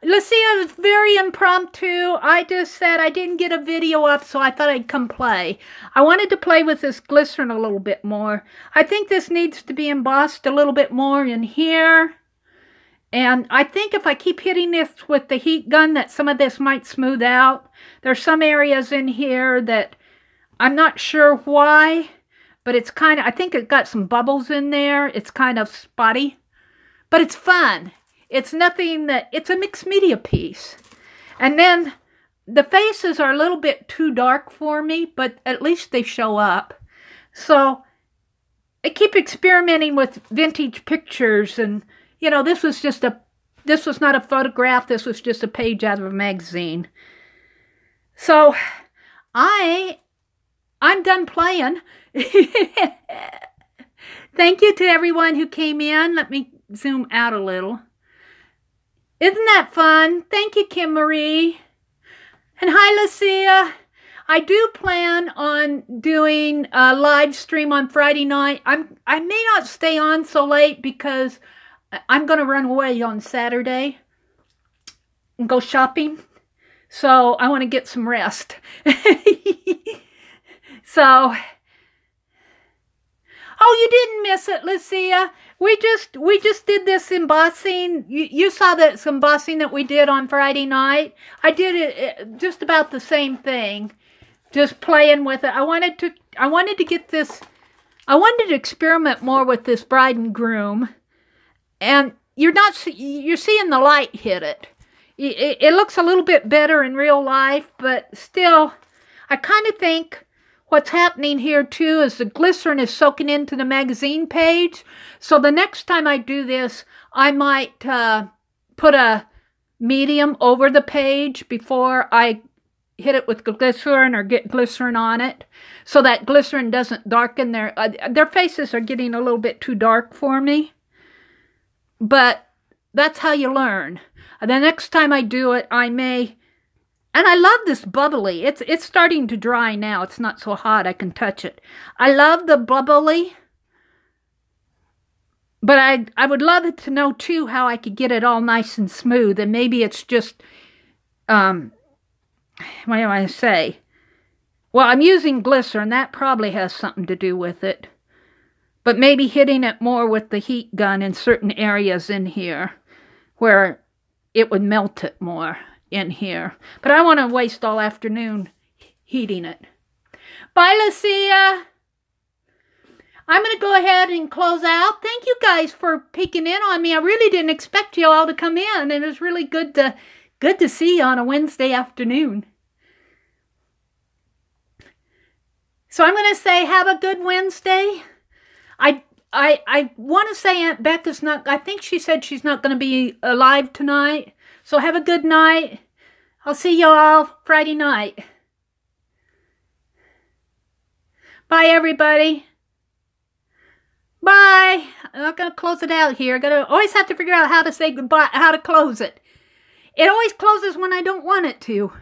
Lucia is very impromptu. I just said I didn't get a video up, so I thought I'd come play. I wanted to play with this glycerin a little bit more. I think this needs to be embossed a little bit more in here. And I think if I keep hitting this with the heat gun, that some of this might smooth out. There's some areas in here that I'm not sure why, but it's kind of, I think it got some bubbles in there. It's kind of spotty, but it's fun. It's nothing that, it's a mixed media piece. And then the faces are a little bit too dark for me, but at least they show up. So I keep experimenting with vintage pictures, and you know, this was not a photograph, this was just a page out of a magazine. So I'm done playing. Thank you to everyone who came in. Let me zoom out a little. Isn't that fun? Thank you, Kim Marie. And hi, Lucia. I do plan on doing a live stream on Friday night. I may not stay on so late because I'm going to run away on Saturday and go shopping. So I want to get some rest. So, oh, you didn't miss it, Lucia. We just did this embossing. You saw that embossing that we did on Friday night. I did it just about the same thing. Just playing with it. I wanted to get this, I wanted to experiment more with this bride and groom. And you're seeing the light hit it. It looks a little bit better in real life, but still, I kind of think what's happening here too is the glycerin is soaking into the magazine page. So the next time I do this, I might put a medium over the page before I hit it with glycerin or get glycerin on it, so that glycerin doesn't darken their faces are getting a little bit too dark for me. But that's how you learn. The next time I do it, I may, and I love this bubbly. It's starting to dry now. It's not so hot I can touch it. I love the bubbly, but I would love it to know too how I could get it all nice and smooth. And maybe it's just what do I say? Well, I'm using glycerin. That probably has something to do with it. But maybe hitting it more with the heat gun in certain areas in here where it would melt it more in here. But I don't want to waste all afternoon heating it. Bye, Lucia. I'm going to go ahead and close out. Thank you guys for peeking in on me. I really didn't expect you all to come in. It was really good to see you on a Wednesday afternoon. So I'm going to say have a good Wednesday. I want to say Aunt Becca's not, I think she said she's not going to be alive tonight. So have a good night. I'll see you all Friday night. Bye, everybody. Bye. I'm not going to close it out here. I always have to figure out how to say goodbye, how to close it. It always closes when I don't want it to.